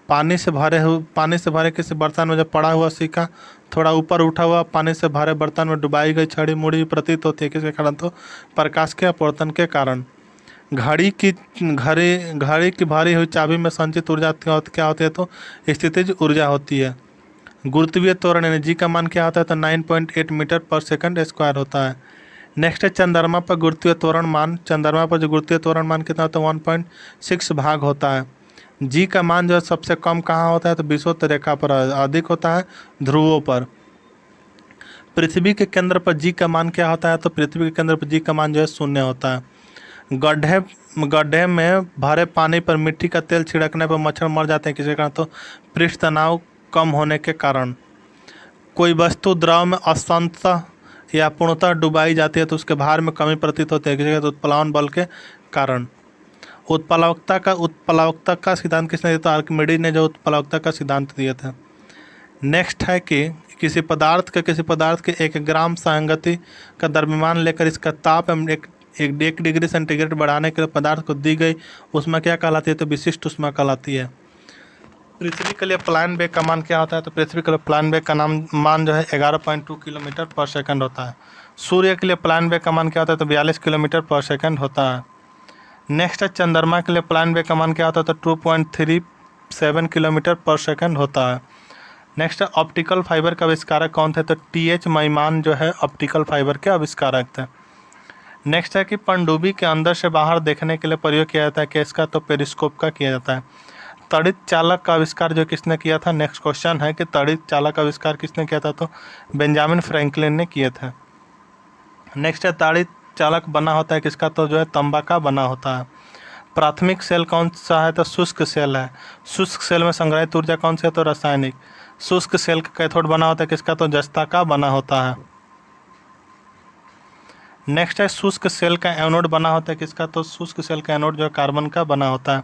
पानी से भरे किसी बर्तन में जब पड़ा हुआ सिक्का थोड़ा ऊपर उठा हुआ पानी से भरे बर्तन में डुबाई गई छड़ी मुड़ी प्रतीत होती है, किसके कारण? तो प्रकाश के अपवर्तन के कारण। घड़ी की भरी हुई चाबी में संचित ऊर्जा क्या होती है? तो स्थितिज ऊर्जा होती है। गुरुत्वीय त्वरण यानी जी का मान क्या होता है? तो 9.8 मीटर पर सेकंड स्क्वायर होता है। नेक्स्ट है चंद्रमा पर गुरुत्वीय त्वरण मान। चंद्रमा पर जो गुरुत्वीय त्वरण मान कितना होता है? 1.6 भाग होता है। जी का मान जो है सबसे कम कहाँ होता है? तो विषुवत रेखा पर, अधिक होता है ध्रुवों पर। पृथ्वी के केंद्र पर जी का मान क्या होता है? तो पृथ्वी के केंद्र पर जी का मान जो है 0 होता है। गड्ढे में भरे पानी पर मिट्टी का तेल छिड़कने पर मच्छर मर जाते हैं, किसके कारण? तो पृष्ठ तनाव कम होने के कारण। कोई वस्तु द्रव में असंतः या पूर्णतः डुबाई जाती है तो उसके भार में कमी प्रतीत होती है, किसके? तो उत्प्लावन बल के कारण। उत्प्लावकता का सिद्धांत किसने दिया? तो आर्किमिडीज ने जो उत्प्लावकता का सिद्धांत दिया था। नेक्स्ट है कि किसी पदार्थ के 1 ग्राम संगति का द्रव्यमान लेकर इसका ताप 1 डिग्री सेंटीग्रेड बढ़ाने के लिए पदार्थ को दी गई उष्मा क्या कहलाती है? तो विशिष्ट उष्मा कहलाती है। पृथ्वी के लिए प्लान वेग का मान क्या होता है? तो पृथ्वी के लिए प्लान वेग का मान जो है 11.2 किलोमीटर पर सेकंड होता है। सूर्य के लिए प्लान वेग का मान क्या होता है? तो 42 किलोमीटर पर सेकंड होता है। नेक्स्ट है चंद्रमा के लिए प्लान वेग का मान क्या होता है? तो 2.37 किलोमीटर पर सेकंड होता है। नेक्स्ट है ऑप्टिकल फाइबर का आविष्कारक कौन थे? तो TH मैमान जो है ऑप्टिकल फाइबर के आविष्कारक थे। नेक्स्ट है कि पनडुब्बी के अंदर से बाहर देखने के लिए प्रयोग किया जाता है किसका? तो पेरिस्कोप का किया जाता है। तड़ित चालक का आविष्कार जो किसने किया था? नेक्स्ट क्वेश्चन है कि तड़ित चालक का आविष्कार किसने किया था? तो बेंजामिन फ्रैंकलिन ने किए थे। नेक्स्ट है तड़ित चालक बना होता है किसका? तो जो है तांबा का बना होता है। प्राथमिक सेल कौन सा है? तो शुष्क सेल है। शुष्क सेल में संग्रहित ऊर्जा कौन सी है? तो रासायनिक। शुष्क सेल का कैथोड बना होता है किसका? तो जस्ता का बना होता है। नेक्स्ट है शुष्क सेल का एनोड बना होता है किसका? तो शुष्क सेल का एनोड जो है कार्बन का बना होता है।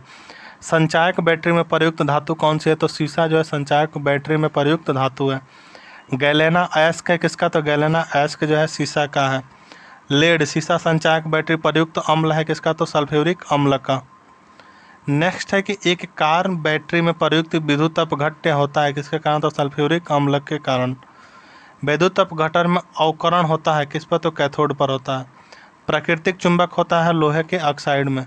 संचायक बैटरी में प्रयुक्त धातु कौन सी है? तो सीसा जो है संचायक बैटरी में प्रयुक्त धातु है। गैलेना अयस्क है किसका? तो गैलेना अयस्क जो है सीसा का है। लेड सीसा संचायक बैटरी प्रयुक्त अम्ल है किसका? तो सल्फ्यूरिक अम्ल का। नेक्स्ट है कि एक कार बैटरी में प्रयुक्त विद्युत अपघट्य होता है किसके कारण? तो सल्फ्यूरिक अम्ल के कारण। विद्युत अपघटन में अवकरण होता है किस पर? तो कैथोड पर होता है। प्राकृतिक चुंबक होता है लोहे के ऑक्साइड में।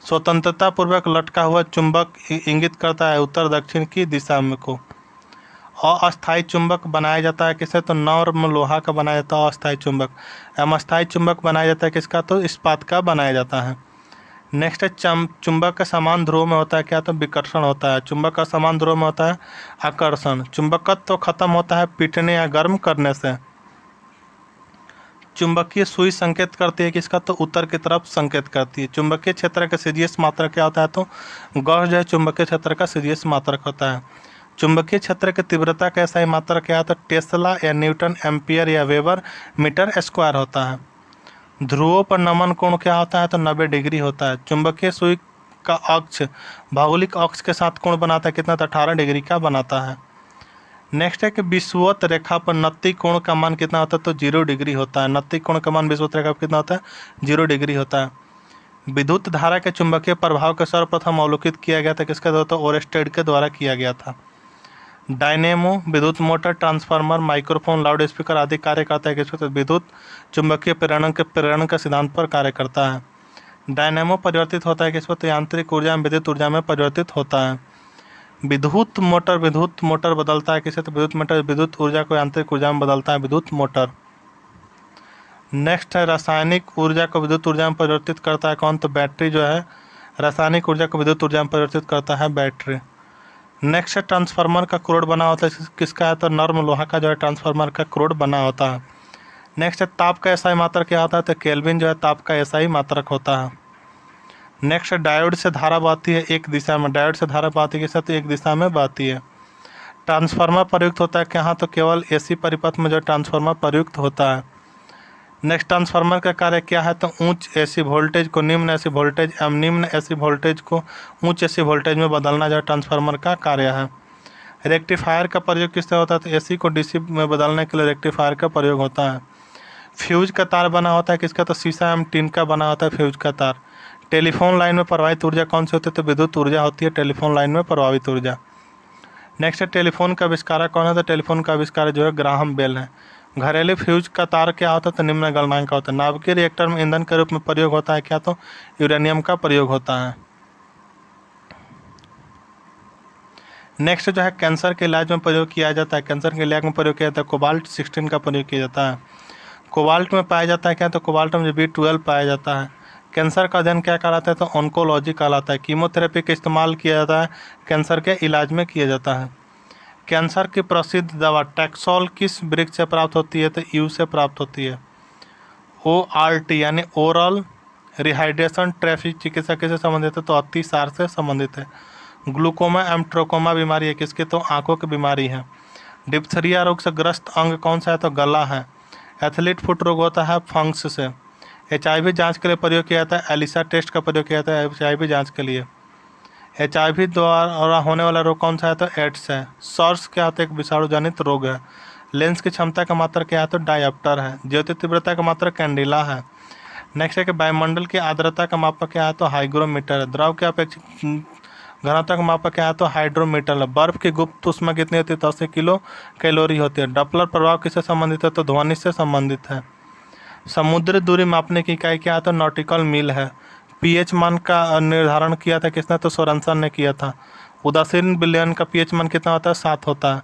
स्वतंत्रता पूर्वक लटका हुआ चुंबक इंगित करता है उत्तर दक्षिण की दिशा में को। अस्थायी चुंबक बनाया जाता है किससे? तो नॉर्म लोहा का बनाया जाता है अस्थायी चुंबक। अस्थायी चुंबक बनाया जाता है किसका? तो इस्पात का बनाया जाता है। नेक्स्ट है चुंबक का समान ध्रुव में होता है क्या? तो विकर्षण होता है। चुंबक का समान ध्रुव में होता है आकर्षण। चुंबकत्व तो खत्म होता है पीटने या गर्म करने से। चुंबकीय सुई संकेत करती है किसका? तो उत्तर की तरफ संकेत करती है। चुंबकीय क्षेत्र का सीजीएस मात्रक क्या होता है? तो गॉस जो है चुंबकीय क्षेत्र का सीजीएस मात्रक होता है। चुंबकीय क्षेत्र की तीव्रता का SI मात्रक क्या होता है? टेस्ला या न्यूटन एम्पियर या वेबर मीटर स्क्वायर होता है। ध्रुवों पर नमन कोण क्या होता है? तो 90 डिग्री होता है। चुंबकीय सुई का अक्ष भौगोलिक अक्ष के साथ कोण बनाता है कितना? तो 18 डिग्री का बनाता है। नेक्स्ट है कि विषुवत रेखा पर नत्ती कोण का मान कितना होता है? तो 0 डिग्री होता है। नत्ती कोण का मान विषुवत रेखा पर कितना होता है? 0 डिग्री होता है। विद्युत धारा के चुंबकीय प्रभाव का सर्वप्रथम अवलोकित किया गया था किसके द्वारा? तो ओरेस्टेड के द्वारा किया गया था। डायनेमो विद्युत motor transformer microphone loud speaker आदि कार्य करता है किसके? तो विद्युत चुंबकीय प्रेरण का सिद्धांत पर कार्य करता है। डायनेमो परिवर्तित होता है किस पर? तो यांत्रिक ऊर्जा में विद्युत ऊर्जा में परिवर्तित होता है। विद्युत मोटर बदलता है किसे? तो विद्युत मोटर विद्युत ऊर्जा को यांत्रिक ऊर्जा में बदलता है विद्युत मोटर। नेक्स्ट है रासायनिक ऊर्जा को विद्युत ऊर्जा में परिवर्तित करता है कौन? तो बैटरी जो है रासायनिक ऊर्जा को विद्युत ऊर्जा में परिवर्तित करता है बैटरी। नेक्स्ट है ट्रांसफार्मर का क्रोड बना होता है किसका है? तो नर्म लोहा का जो है ट्रांसफार्मर का क्रोड बना होता है। नेक्स्ट है ताप का SI मात्रक क्या होता है? तो केल्विन जो है ताप का SI मात्रक होता है। नेक्स्ट डायोड से धारा बहती है एक दिशा में। डायोड से धारा बहती है तो एक दिशा में बहती है। ट्रांसफार्मर प्रयुक्त होता है कहाँ? तो केवल AC परिपथ में जो ट्रांसफार्मर प्रयुक्त होता है। नेक्स्ट, ट्रांसफार्मर का कार्य क्या है? तो उच्च एसी वोल्टेज को निम्न एसी वोल्टेज एवं निम्न एसी वोल्टेज को उच्च एसी वोल्टेज में बदलना जो ट्रांसफार्मर का कार्य है। रेक्टिफायर का प्रयोग किससे होता है? तो एसी को डीसी में बदलने के लिए रेक्टिफायर का प्रयोग होता है। फ्यूज का तार बना होता है किसका? तो शीशा एवं टीन का बना होता है फ्यूज का तार। टेलीफोन लाइन में प्रवाहित ऊर्जा कौन सी होती है? तो विद्युत ऊर्जा होती है टेलीफोन लाइन में प्रवाहित ऊर्जा। नेक्स्ट है, टेलीफोन का आविष्कारक कौन है? तो टेलीफोन का आविष्कारक जो है ग्राहम बेल है। घरेलू फ्यूज का तार क्या होता है? तो निम्न गलनांक का होता है। नाभिकीय रिएक्टर में ईंधन के रूप में प्रयोग होता है क्या? तो यूरेनियम का प्रयोग होता है। नेक्स्ट जो है, कैंसर के इलाज में प्रयोग किया जाता है। कैंसर के इलाज में प्रयोग किया जाता है कोबाल्ट 16 का प्रयोग किया जाता है। कोबाल्ट में पाया जाता है क्या? तो कोबाल्ट में B12 पाया जाता है। कैंसर का अध्ययन क्या कहलाता है? तो ऑन्कोलॉजी कहलाता है। कीमोथेरेपी का इस्तेमाल किया जाता है कैंसर के इलाज में किया जाता है। कैंसर की प्रसिद्ध दवा टैक्सोल किस वृक्ष से प्राप्त होती है? तो यू से प्राप्त होती है। ORT यानी ओरल रिहाइड्रेशन ट्रैफिक चिकित्सा किससे संबंधित है? तो अतिसार से संबंधित है। ग्लूकोमा एवं ट्रोकोमा बीमारी है किसकी? तो आंखों की बीमारी है। डिप्थीरिया रोग से ग्रस्त अंग कौन सा है? तो गला है। एथलीट फुट रोग होता है फंक्स से। HIV जांच के लिए प्रयोग किया जाता है एलिसा टेस्ट का प्रयोग किया जाता है HIV जांच के लिए। HIV द्वारा होने वाला रोग कौन सा है? तो एड्स है। सॉर्स क्या होता है? एक विषाणु जनित रोग है। लेंस की क्षमता का मात्रक क्या है? तो डायप्टर है। ज्योति तीव्रता का मात्रक कैंडिला है। नेक्स्ट है कि वायुमंडल की आर्द्रता का मापक क्या है? तो हाइग्रोमीटर है। द्रव के अपेक्षित घनत्व का मापक क्या है? तो हाइड्रोमीटर है। बर्फ की गुप्त ऊष्मा कितनी होती है? तो 80 किलो कैलोरी होती है। डॉपलर प्रभाव किससे संबंधित है? तो ध्वनि से संबंधित है। समुद्री दूरी मापने की इकाई क्या है? तो नॉटिकल मील है। pH मान का निर्धारण किया था किसने? तो सोरेनसन ने किया था। उदासीन विलयन का pH मान कितना होता है? 7 होता है।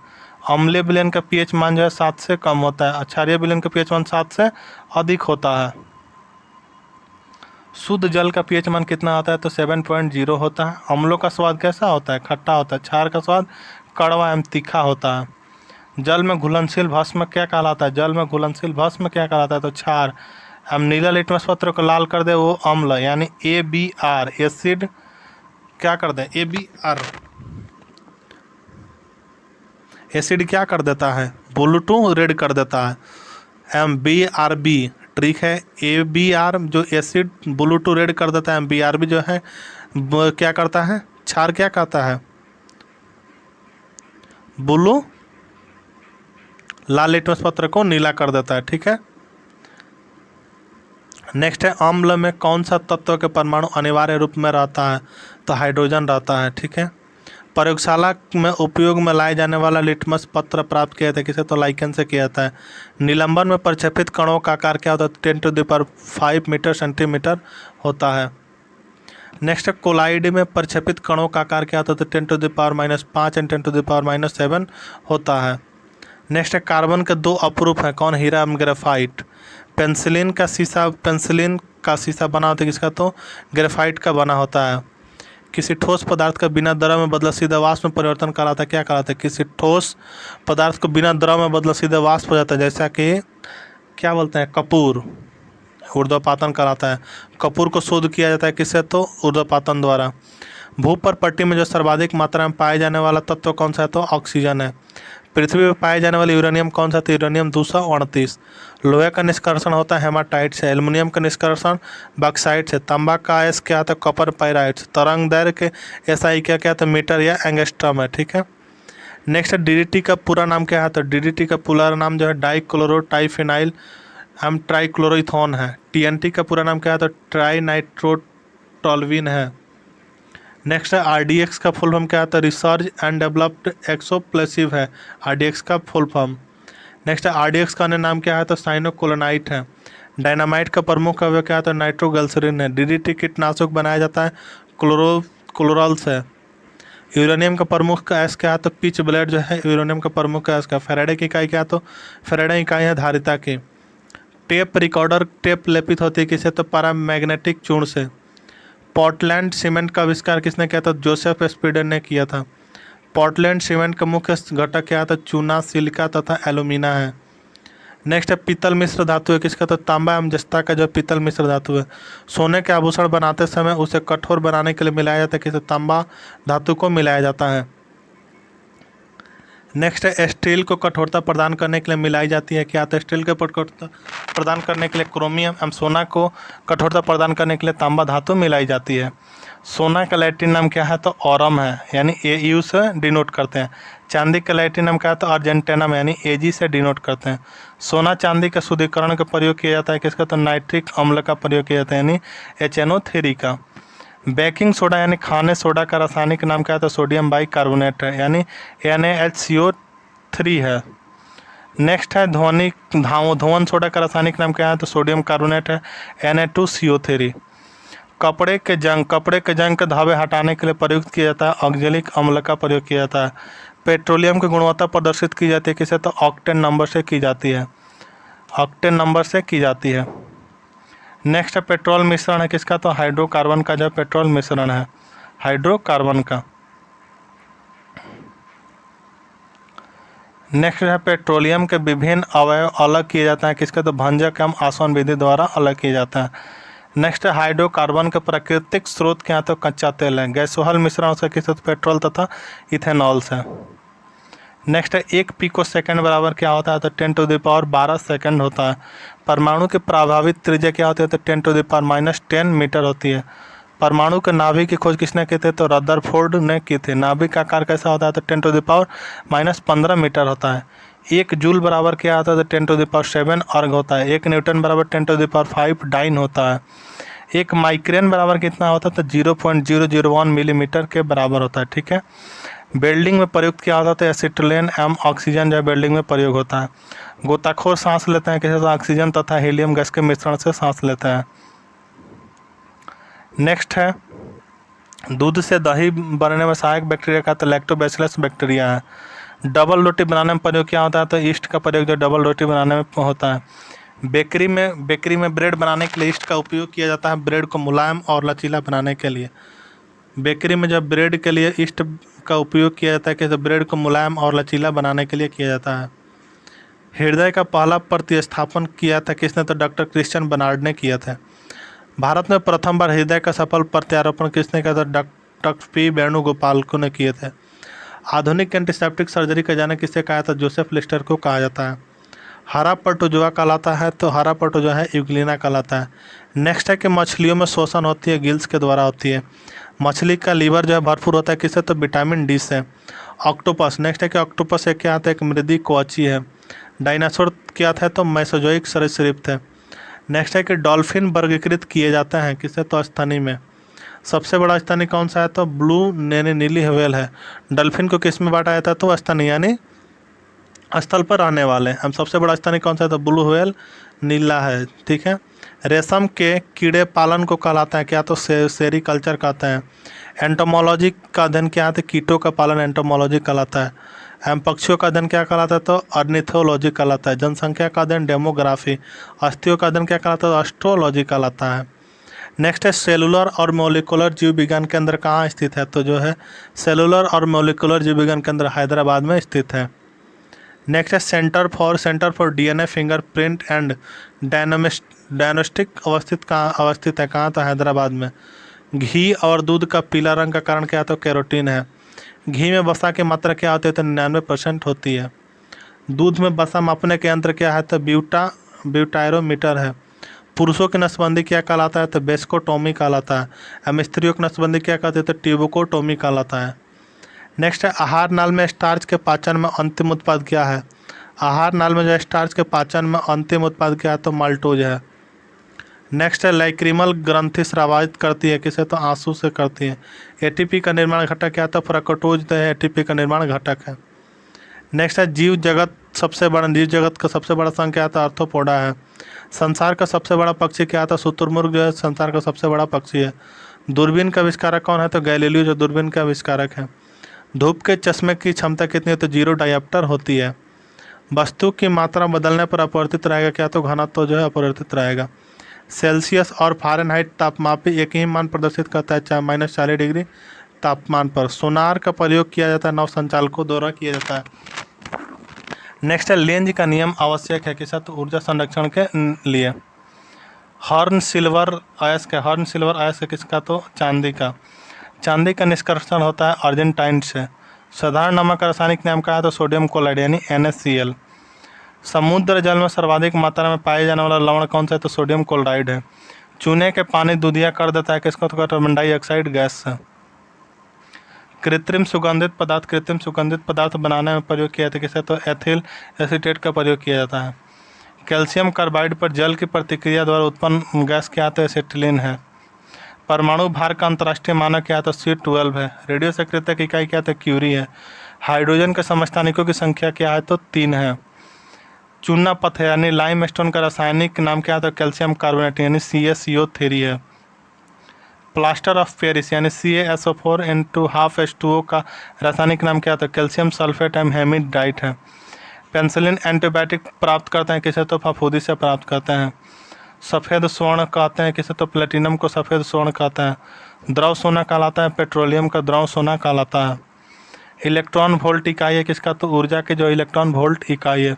अम्लीय विलयन का pH मान जो है 7 से कम होता है। क्षारीय विलयन का pH मान 7 से अधिक होता है। शुद्ध जल का pH मान कितना आता है? तो 7.0 होता है। अम्लों का स्वाद कैसा होता है? खट्टा होता है। क्षार का स्वाद कड़वा एवं तीखा होता है। जल में घुलनशील भस्म क्या कहलाता है? जल में घुलनशील भस्म क्या कहलाता है? तो क्षार। हम नीला लिटमस पत्र को लाल कर दे वो अम्ल यानी ABR एसिड क्या कर दे? ABR एसिड क्या कर देता है? ब्लू टू रेड कर देता है। BRB ट्रिक है। ABR जो एसिड ब्लू टू रेड कर देता है। BRB जो है क्या करता है? क्षार क्या कहता है? ब्लू लाल लिटमस पत्र को नीला कर देता है। ठीक है। नेक्स्ट है, अम्ल में कौन सा तत्व के परमाणु अनिवार्य रूप में रहता है? तो हाइड्रोजन रहता है। ठीक है। प्रयोगशाला में उपयोग में लाए जाने वाला लिटमस पत्र प्राप्त किया जाता है किसे? तो लाइकेन से किया जाता है। निलंबन में प्रक्षेपित कणों का आकार क्या होता है? 10⁵ मीटर सेंटीमीटर होता है। नेक्स्ट, कोलाइड में प्रक्षेपित कणों का आकार क्या होता है? तो 10⁻⁵ एंड 10⁻⁷ होता है। नेक्स्ट है, कार्बन के 2 अपरूप हैं कौन? हीरा एवं ग्रेफाइट। पेंसिलिन का शीशा बना होता है किसका? तो ग्रेफाइट का बना होता है। किसी ठोस पदार्थ का बिना द्रव में बदला सीधे वाष्प में परिवर्तन कराता है क्या कराता है? किसी ठोस पदार्थ को बिना द्रव में बदला सीधे वाष्प हो जाता है, जैसा कि क्या बोलते हैं? कपूर ऊर्ध्वपातन कराता है। कपूर को शोध किया जाता है किससे? तो ऊर्ध्वपातन द्वारा। भूपर पट्टी में जो सर्वाधिक मात्रा में पाए जाने वाला तत्व कौन सा है? तो ऑक्सीजन है। पृथ्वी पर पाए जाने वाले यूरेनियम कौन सा? तो यूरेनियम 238। लोहे का निष्कर्षण होता है हेमाटाइट से। एल्युमिनियम का निष्कर्षण बॉक्साइट से। तांबा का आयस क्या था? कॉपर पाइराइट से। तरंग दैर्घ्य के SI क्या था? मीटर या एंगस्ट्रम है। ठीक है। नेक्स्ट है, DDT का पूरा नाम क्या है? तो DDT का पूरा नाम जो है डाइक्लोरो टाइफिनाइल हम ट्राइक्लोरोइथोन है। TNT का पूरा नाम क्या है? तो ट्राई नाइट्रोटोल्यूइन है। नेक्स्ट है, RDX का फुल फॉर्म क्या है? तो रिसर्च एंड डेवलप्ड एक्सोप्लोसिव है RDX का फुल फॉर्म। नेक्स्ट है, RDX का अन्य नाम क्या है? तो साइनोकोलोनाइट है। डायनामाइट का प्रमुख अवयव क्या है? तो नाइट्रोग्लिसरीन है। DDT कीटनाशक बनाया जाता है क्लोरल से। यूरेनियम का प्रमुख गैस क्या है? तो पिच ब्लेड जो है यूरेनियम का प्रमुख गैस का। फेराडे की इकाई क्या है? तो फेराडे इकाई है धारिता की। टेप रिकॉर्डर टेप लेपित होती है किससे? तो पैरामैग्नेटिक चूर्ण से। पोर्टलैंड सीमेंट का आविष्कार किसने किया था? जोसेफ स्पीडन ने किया था। पोर्टलैंड सीमेंट का मुख्य घटक क्या था? चूना, सिलिका तथा एल्यूमिना है। नेक्स्ट है, पीतल मिश्र धातु है किसका? तो तांबा एवं जस्ता का जो पीतल मिश्र धातु है। सोने के आभूषण बनाते समय उसे कठोर बनाने के लिए मिलाया जाता है किसे? तांबा धातु को मिलाया जाता है। नेक्स्ट है स्टील को कठोरता प्रदान करने के लिए मिलाई जाती है क्या? तो स्टील के कठोरता प्रदान करने के लिए क्रोमियम एवं सोना को कठोरता प्रदान करने के लिए तांबा धातु मिलाई जाती है। सोना का लैटिन नाम क्या है? तो ऑरम है, यानी AU से डिनोट करते हैं। चांदी का लैटिन नाम क्या है? तो अर्जेंटेनम, यानी AG से डिनोट करते हैं। सोना चांदी का शुद्धिकरण का प्रयोग किया जाता है किसका? तो नाइट्रिक अम्ल का प्रयोग किया जाता है, यानी HNO3 का। बेकिंग सोडा यानी खाने सोडा का रासायनिक नाम क्या है? तो सोडियम बाइकार्बोनेट है, यानी NaHCO3 है। नेक्स्ट है धोवन सोडा का रासायनिक नाम क्या है? तो सोडियम कार्बोनेट है, Na2CO3। कपड़े के जंग के धावे हटाने के लिए प्रयुक्त किया जाता है ऑक्जेलिक अम्ल का प्रयोग किया जाता है। पेट्रोलियम की गुणवत्ता प्रदर्शित की जाती है किसे? तो ऑक्टेन नंबर से की जाती है, ऑक्टेन नंबर से की जाती है। नेक्स्ट है पेट्रोल मिश्रण है किसका? तो हाइड्रोकार्बन का जो पेट्रोल मिश्रण है, हाइड्रोकार्बन का। नेक्स्ट है पेट्रोलियम के विभिन्न अवयव अलग किए जाते हैं किसके? तो भंजक एवं आसवन विधि द्वारा अलग किए जाता है। नेक्स्ट है हाइड्रोकार्बन के प्राकृतिक स्रोत क्या है? तो कच्चा तेल है। गैसोहल मिश्रण से किससे? तो पेट्रोल तथा इथेनॉल से। नेक्स्ट है 1 पिको सेकंड बराबर क्या होता है? तो 10⁻12 सेकंड होता है। परमाणु की प्रभावित त्रिज्या क्या होती है? तो 10⁻−10 मीटर होती है। परमाणु के नाभिक की खोज किसने की थी? तो रदरफोर्ड ने की थी। नाभिक का आकार कैसा होता है? तो 10⁻−15 मीटर होता है। 1 जूल बराबर क्या आता है? तो 10⁻7 अर्ग होता है। 1 न्यूटन बराबर 10⁻5 डाइन होता है। 1 माइक्रेन बराबर कितना होता है? तो 0.001 मिलीमीटर के बराबर होता है। ठीक है। वेल्डिंग में प्रयुक्त क्या होता है? तो एसिटिलीन एवं ऑक्सीजन जो वेल्डिंग में प्रयोग होता है। गोताखोर सांस लेते हैं किसी? तो ऑक्सीजन तथा हीलियम गैस के मिश्रण से सांस लेते हैं। नेक्स्ट है दूध से दही बनने में सहायक बैक्टीरिया का? तो लैक्टोबैसिलस बैक्टीरिया है। डबल रोटी बनाने में प्रयोग क्या होता है? तो ईस्ट का प्रयोग जो डबल रोटी बनाने में होता है। बेकरी में ब्रेड बनाने के लिए ईस्ट का उपयोग किया जाता है, ब्रेड को मुलायम और लचीला बनाने के लिए। बेकरी में जब ब्रेड के लिए ईस्ट का उपयोग किया जाता है कि ब्रेड को मुलायम और लचीला बनाने के लिए किया जाता है। हृदय का पहला प्रतिस्थापन किया था किसने? तो डॉक्टर क्रिश्चियन बर्नार्ड ने किया था। भारत में प्रथम बार हृदय का सफल प्रत्यारोपण किसने किया था? डॉक्टर P वेणुगोपाल को ने किए थे। आधुनिक एंटीसेप्टिक सर्जरी का जनक किसे कहा था? जोसेफ लिस्टर को कहा जाता है। हरा प्रोटोजोआ कहलाता है, तो हरा प्रोटोजोआ है यूग्लिना कहलाता है। नेक्स्ट है कि मछलियों में शोषण होती है गिल्स के द्वारा होती है। मछली का लीवर जो है भरपूर होता है किससे? तो विटामिन D से। ऑक्टोपस, नेक्स्ट है कि ऑक्टोपस एक क्या आता है? एक मृदी कवची है। डायनासोर क्या था? तो मेसोजोइक सरीसृप थे। नेक्स्ट है कि डॉल्फिन वर्गीकृत किए जाते हैं किससे? तो स्तनी में। सबसे बड़ा स्तनी कौन सा है? तो ब्लू नीली व्हेल है। डॉल्फिन को किस में बांटा जाता है? तो स्तनी, यानी स्थल पर रहने वाले। हम सबसे बड़ा स्तनी कौन सा है? तो ब्लू व्हेल नीला है। ठीक है। रेशम के कीड़े पालन को कहलाता है क्या? तो सेरीकल्चर कहते हैं। एंटोमोलॉजी का अध्ययन क्या है? तो कीटों का पालन एंटोमोलॉजी कहलाता है। एवं पक्षियों का अध्ययन क्या कहलाता है? तो ऑर्निथोलॉजी कहलाता है। जनसंख्या का अध्ययन डेमोग्राफी। अस्थियों का अध्ययन क्या कहलाता है? तो एस्ट्रोलॉजी कहलाता है। नेक्स्ट है सेलुलर और मोलिकुलर जीव विज्ञान केंद्र कहाँ स्थित है? तो जो है सेलुलर और मोलिकुलर जीव विज्ञान केंद्र हैदराबाद में स्थित है। नेक्स्ट है centre for DNA fingerprint and diagnostic अवस्थित है कहाँ? तो हैदराबाद में। घी और दूध का पीला रंग का कारण क्या? तो कैरोटीन है। घी में वसा की मात्रा क्या होती है? तो 99% होती है। दूध में वसा मापने के यंत्र क्या है? तो ब्यूटायरोमीटर है। पुरुषों की नसबंदी क्या कहलाता है? तो बेस्कोटोमी कहलाता है। एवं स्त्रियों की नसबंदी क्या कहते हैं? तो ट्यूबोकोटोमी कहलाता है। नेक्स्ट है आहार नाल में स्टार्च के पाचन में अंतिम उत्पाद क्या है? आहार नाल में जो स्टार्च के पाचन में अंतिम उत्पाद क्या है? तो माल्टोज है। नेक्स्ट है लाइक्रिमल ग्रंथि स्रावित करती है किसे? तो आंसू से करती है। ATP का निर्माण घटक क्या? तो फ्रक्टोज ATP का निर्माण घटक है। नेक्स्ट है जीव जगत का सबसे बड़ा संघ क्या था? आर्थ्रोपोडा है। संसार का सबसे बड़ा पक्षी क्या था? शुतुरमुर्ग जो है संसार का सबसे बड़ा पक्षी है। दूरबीन का आविष्कारक कौन है? तो गैलीलियो जो दूरबीन का आविष्कारक है। धूप के चश्मे की क्षमता कितनी है? तो 0 डायप्टर होती है। वस्तु की मात्रा बदलने पर अपरिवर्तित रहेगा क्या? तो घनत्व तो जो है अपरिवर्तित रहेगा। सेल्सियस और फ़ारेनहाइट तापमापी एक ही मान प्रदर्शित करता है, चाहे -40 डिग्री तापमान पर। सोनार का प्रयोग किया जाता है नौ संचालकों द्वारा किया जाता है। नेक्स्ट है लेंज का नियम आवश्यक है किसका? तो ऊर्जा संरक्षण के लिए। हॉर्न सिल्वर अयस्क किसका? तो चांदी का। चांदी का निष्कर्षण होता है अर्जेंटाइन से। साधारण नमक का रासायनिक नाम क्या है? तो सोडियम क्लोराइड यानी NaCl। समुद्र जल में सर्वाधिक मात्रा में पाए जाने वाला लवण कौन सा है? तो सोडियम क्लोराइड है। चूने के पानी दूधिया कर देता है किसको? तो कार्बन डाइऑक्साइड गैस से। कृत्रिम सुगंधित पदार्थ बनाने में प्रयोग किया जाता है किसे? तो एथिल एसीटेट का प्रयोग किया जाता है। कैल्शियम कार्बाइड पर जल की प्रतिक्रिया द्वारा उत्पन्न गैस क्या है? तो एसिटिलीन है। परमाणु भार का अंतर्राष्ट्रीय मानक क्या है? तो C12 है। रेडियो सक्रियता की इकाई क्या है? तो क्यूरी है। हाइड्रोजन के समस्थानिकों की संख्या क्या है? तो 3 है। चूना पत्थर यानी लाइम स्टोन का रासायनिक नाम क्या है? तो कैल्शियम कार्बोनेट यानी CaCO3 है। प्लास्टर ऑफ पेरिस यानी CaSO4 × का रासायनिक नाम क्या है? तो कैल्शियम सल्फेट एंड हेमिडाइट है। पेनिसिलिन एंटीबायोटिक प्राप्त करते हैं किसे? तो फफूंदी से प्राप्त करते हैं। सफ़ेद स्वर्ण कहते हैं किसे? तो प्लेटिनम को सफ़ेद स्वर्ण कहते हैं। द्रव सोना कहलाता है पेट्रोलियम का द्रव सोना कहलाता है। इलेक्ट्रॉन वोल्ट इकाई है किसका? तो ऊर्जा के जो इलेक्ट्रॉन वोल्ट इकाई है।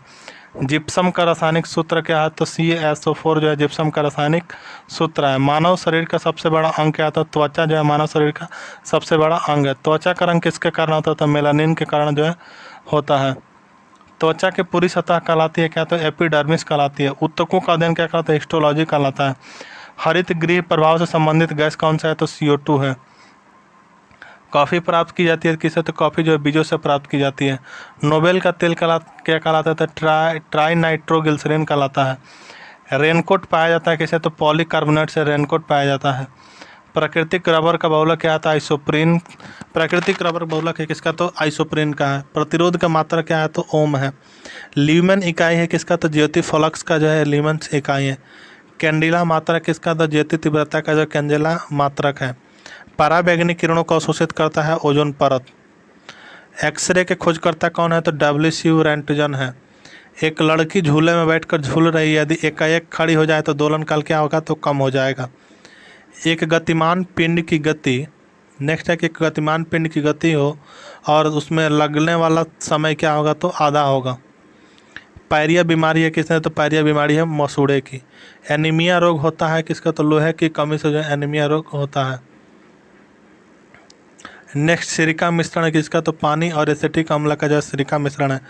जिप्सम का रासायनिक सूत्र क्या है? तो CaSO4 जो है जिप्सम का रासायनिक सूत्र है। मानव शरीर का सबसे बड़ा अंग क्या है? तो त्वचा जो है मानव शरीर का सबसे बड़ा अंग है। त्वचा का रंग किसके कारण होता है? तो मेलानिन के कारण जो है होता है। त्वचा की पूरी सतह कहलाती है क्या? तो एपिडर्मिस कहलाती है। ऊतकों का अध्ययन क्या कहलाता है? हिस्टोलॉजी कहलाता है। हरित गृह प्रभाव से संबंधित गैस कौन सा है? तो CO2 है। कॉफ़ी प्राप्त की जाती है किससे? तो कॉफ़ी जो है बीजों से प्राप्त की जाती है। नोबेल का तेल क्या कहलाता है? तो ट्राई नाइट्रोग्लिसरीन कहलाता है। रेनकोट पाया जाता है किसे? तो पॉलीकार्बोनेट से रेनकोट पाया जाता है। प्राकृतिक रबर का बहुलक क्या आता है? आइसोप्रीन। प्राकृतिक रबर बहुलक है किसका? तो आइसोप्रीन का है। प्रतिरोध का मात्रा क्या है? तो ओम है। ल्यूमेन इकाई है किसका? तो ज्योति फ्लक्स का जो है ल्यूमेंस इकाई है। कैंडिला मात्रक किसका? तो ज्योति तीव्रता का जो कैंडेला मात्रक है। पराबैंगनी किरणों को अवशोषित करता है ओजोन परत। एक्सरे के खोजकर्ता कौन है? तो W रेंटजन है। एक लड़की झूले में बैठकर झूल रही है, यदि एकाएक खड़ी हो जाए तो दोलन काल क्या होगा? तो कम हो जाएगा। एक गतिमान पिंड की गति, नेक्स्ट है कि एक गतिमान पिंड की गति हो और उसमें लगने वाला समय क्या होगा? तो आधा होगा। पायरिया बीमारी है किसने? तो पायरिया बीमारी है मसूड़े की। एनीमिया रोग होता है किसका? तो लोहे की कमी से जो एनीमिया रोग होता है। नेक्स्ट सिरिका मिश्रण है किसका? तो पानी और एसिटिक अम्ल का जो सिरिका मिश्रण है।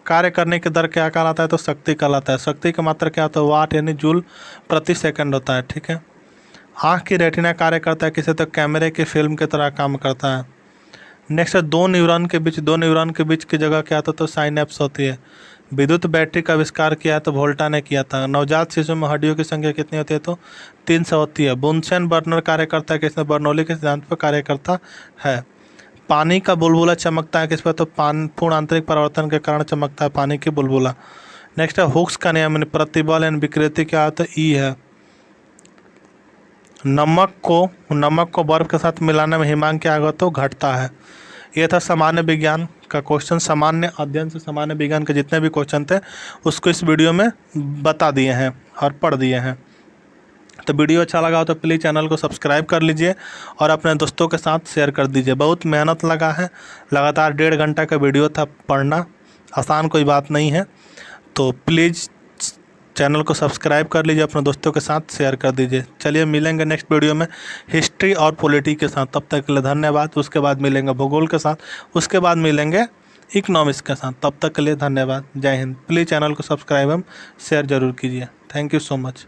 कार्य करने की दर क्या कहलाता है? तो शक्ति कहलाता है। शक्ति का मात्रा क्या होता है? वाट यानी जूल प्रति सेकंड होता है। ठीक है। आँख की रेटिना कार्य करता है किसे? तो कैमरे की फिल्म की तरह काम करता है। नेक्स्ट है दो न्यूरॉन के बीच की जगह क्या होता है? तो साइनेप्स होती है। विद्युत बैटरी का आविष्कार किया है तो वोल्टा ने किया था। नवजात शिशु में हड्डियों की संख्या कितनी होती है? तो 300 होती है। बुनसेन बर्नर कार्य करता है किसने? बर्नौली के सिद्धांत पर कार्य करता है। पानी का बुलबुला चमकता है किस पर? तो पूर्ण आंतरिक परिवर्तन के कारण चमकता है पानी की बुलबुला। नेक्स्ट है हुक्स का नियम यानी प्रतिबल एंड विकृति क्या होता है? E है। नमक को बर्फ के साथ मिलाने में हिमांक क्या होगा? तो घटता है। ये था सामान्य विज्ञान का क्वेश्चन। सामान्य अध्ययन से सामान्य विज्ञान के जितने भी क्वेश्चन थे उसको इस वीडियो में बता दिए हैं और पढ़ दिए हैं। तो वीडियो अच्छा लगा हो तो प्लीज़ चैनल को सब्सक्राइब कर लीजिए और अपने दोस्तों के साथ शेयर कर दीजिए। बहुत मेहनत लगा है, लगातार 1.5 घंटा का वीडियो था। पढ़ना आसान कोई बात नहीं है, तो प्लीज़ चैनल को सब्सक्राइब कर लीजिए, अपने दोस्तों के साथ शेयर कर दीजिए। चलिए मिलेंगे नेक्स्ट वीडियो में हिस्ट्री और पॉलिटी के साथ। तब तक के लिए धन्यवाद। उसके बाद मिलेंगे भूगोल के साथ, उसके बाद मिलेंगे इकोनॉमिक्स के साथ। तब तक के लिए धन्यवाद। जय हिंद। प्लीज़ चैनल को सब्सक्राइब एवं शेयर जरूर कीजिए। Thank you so much.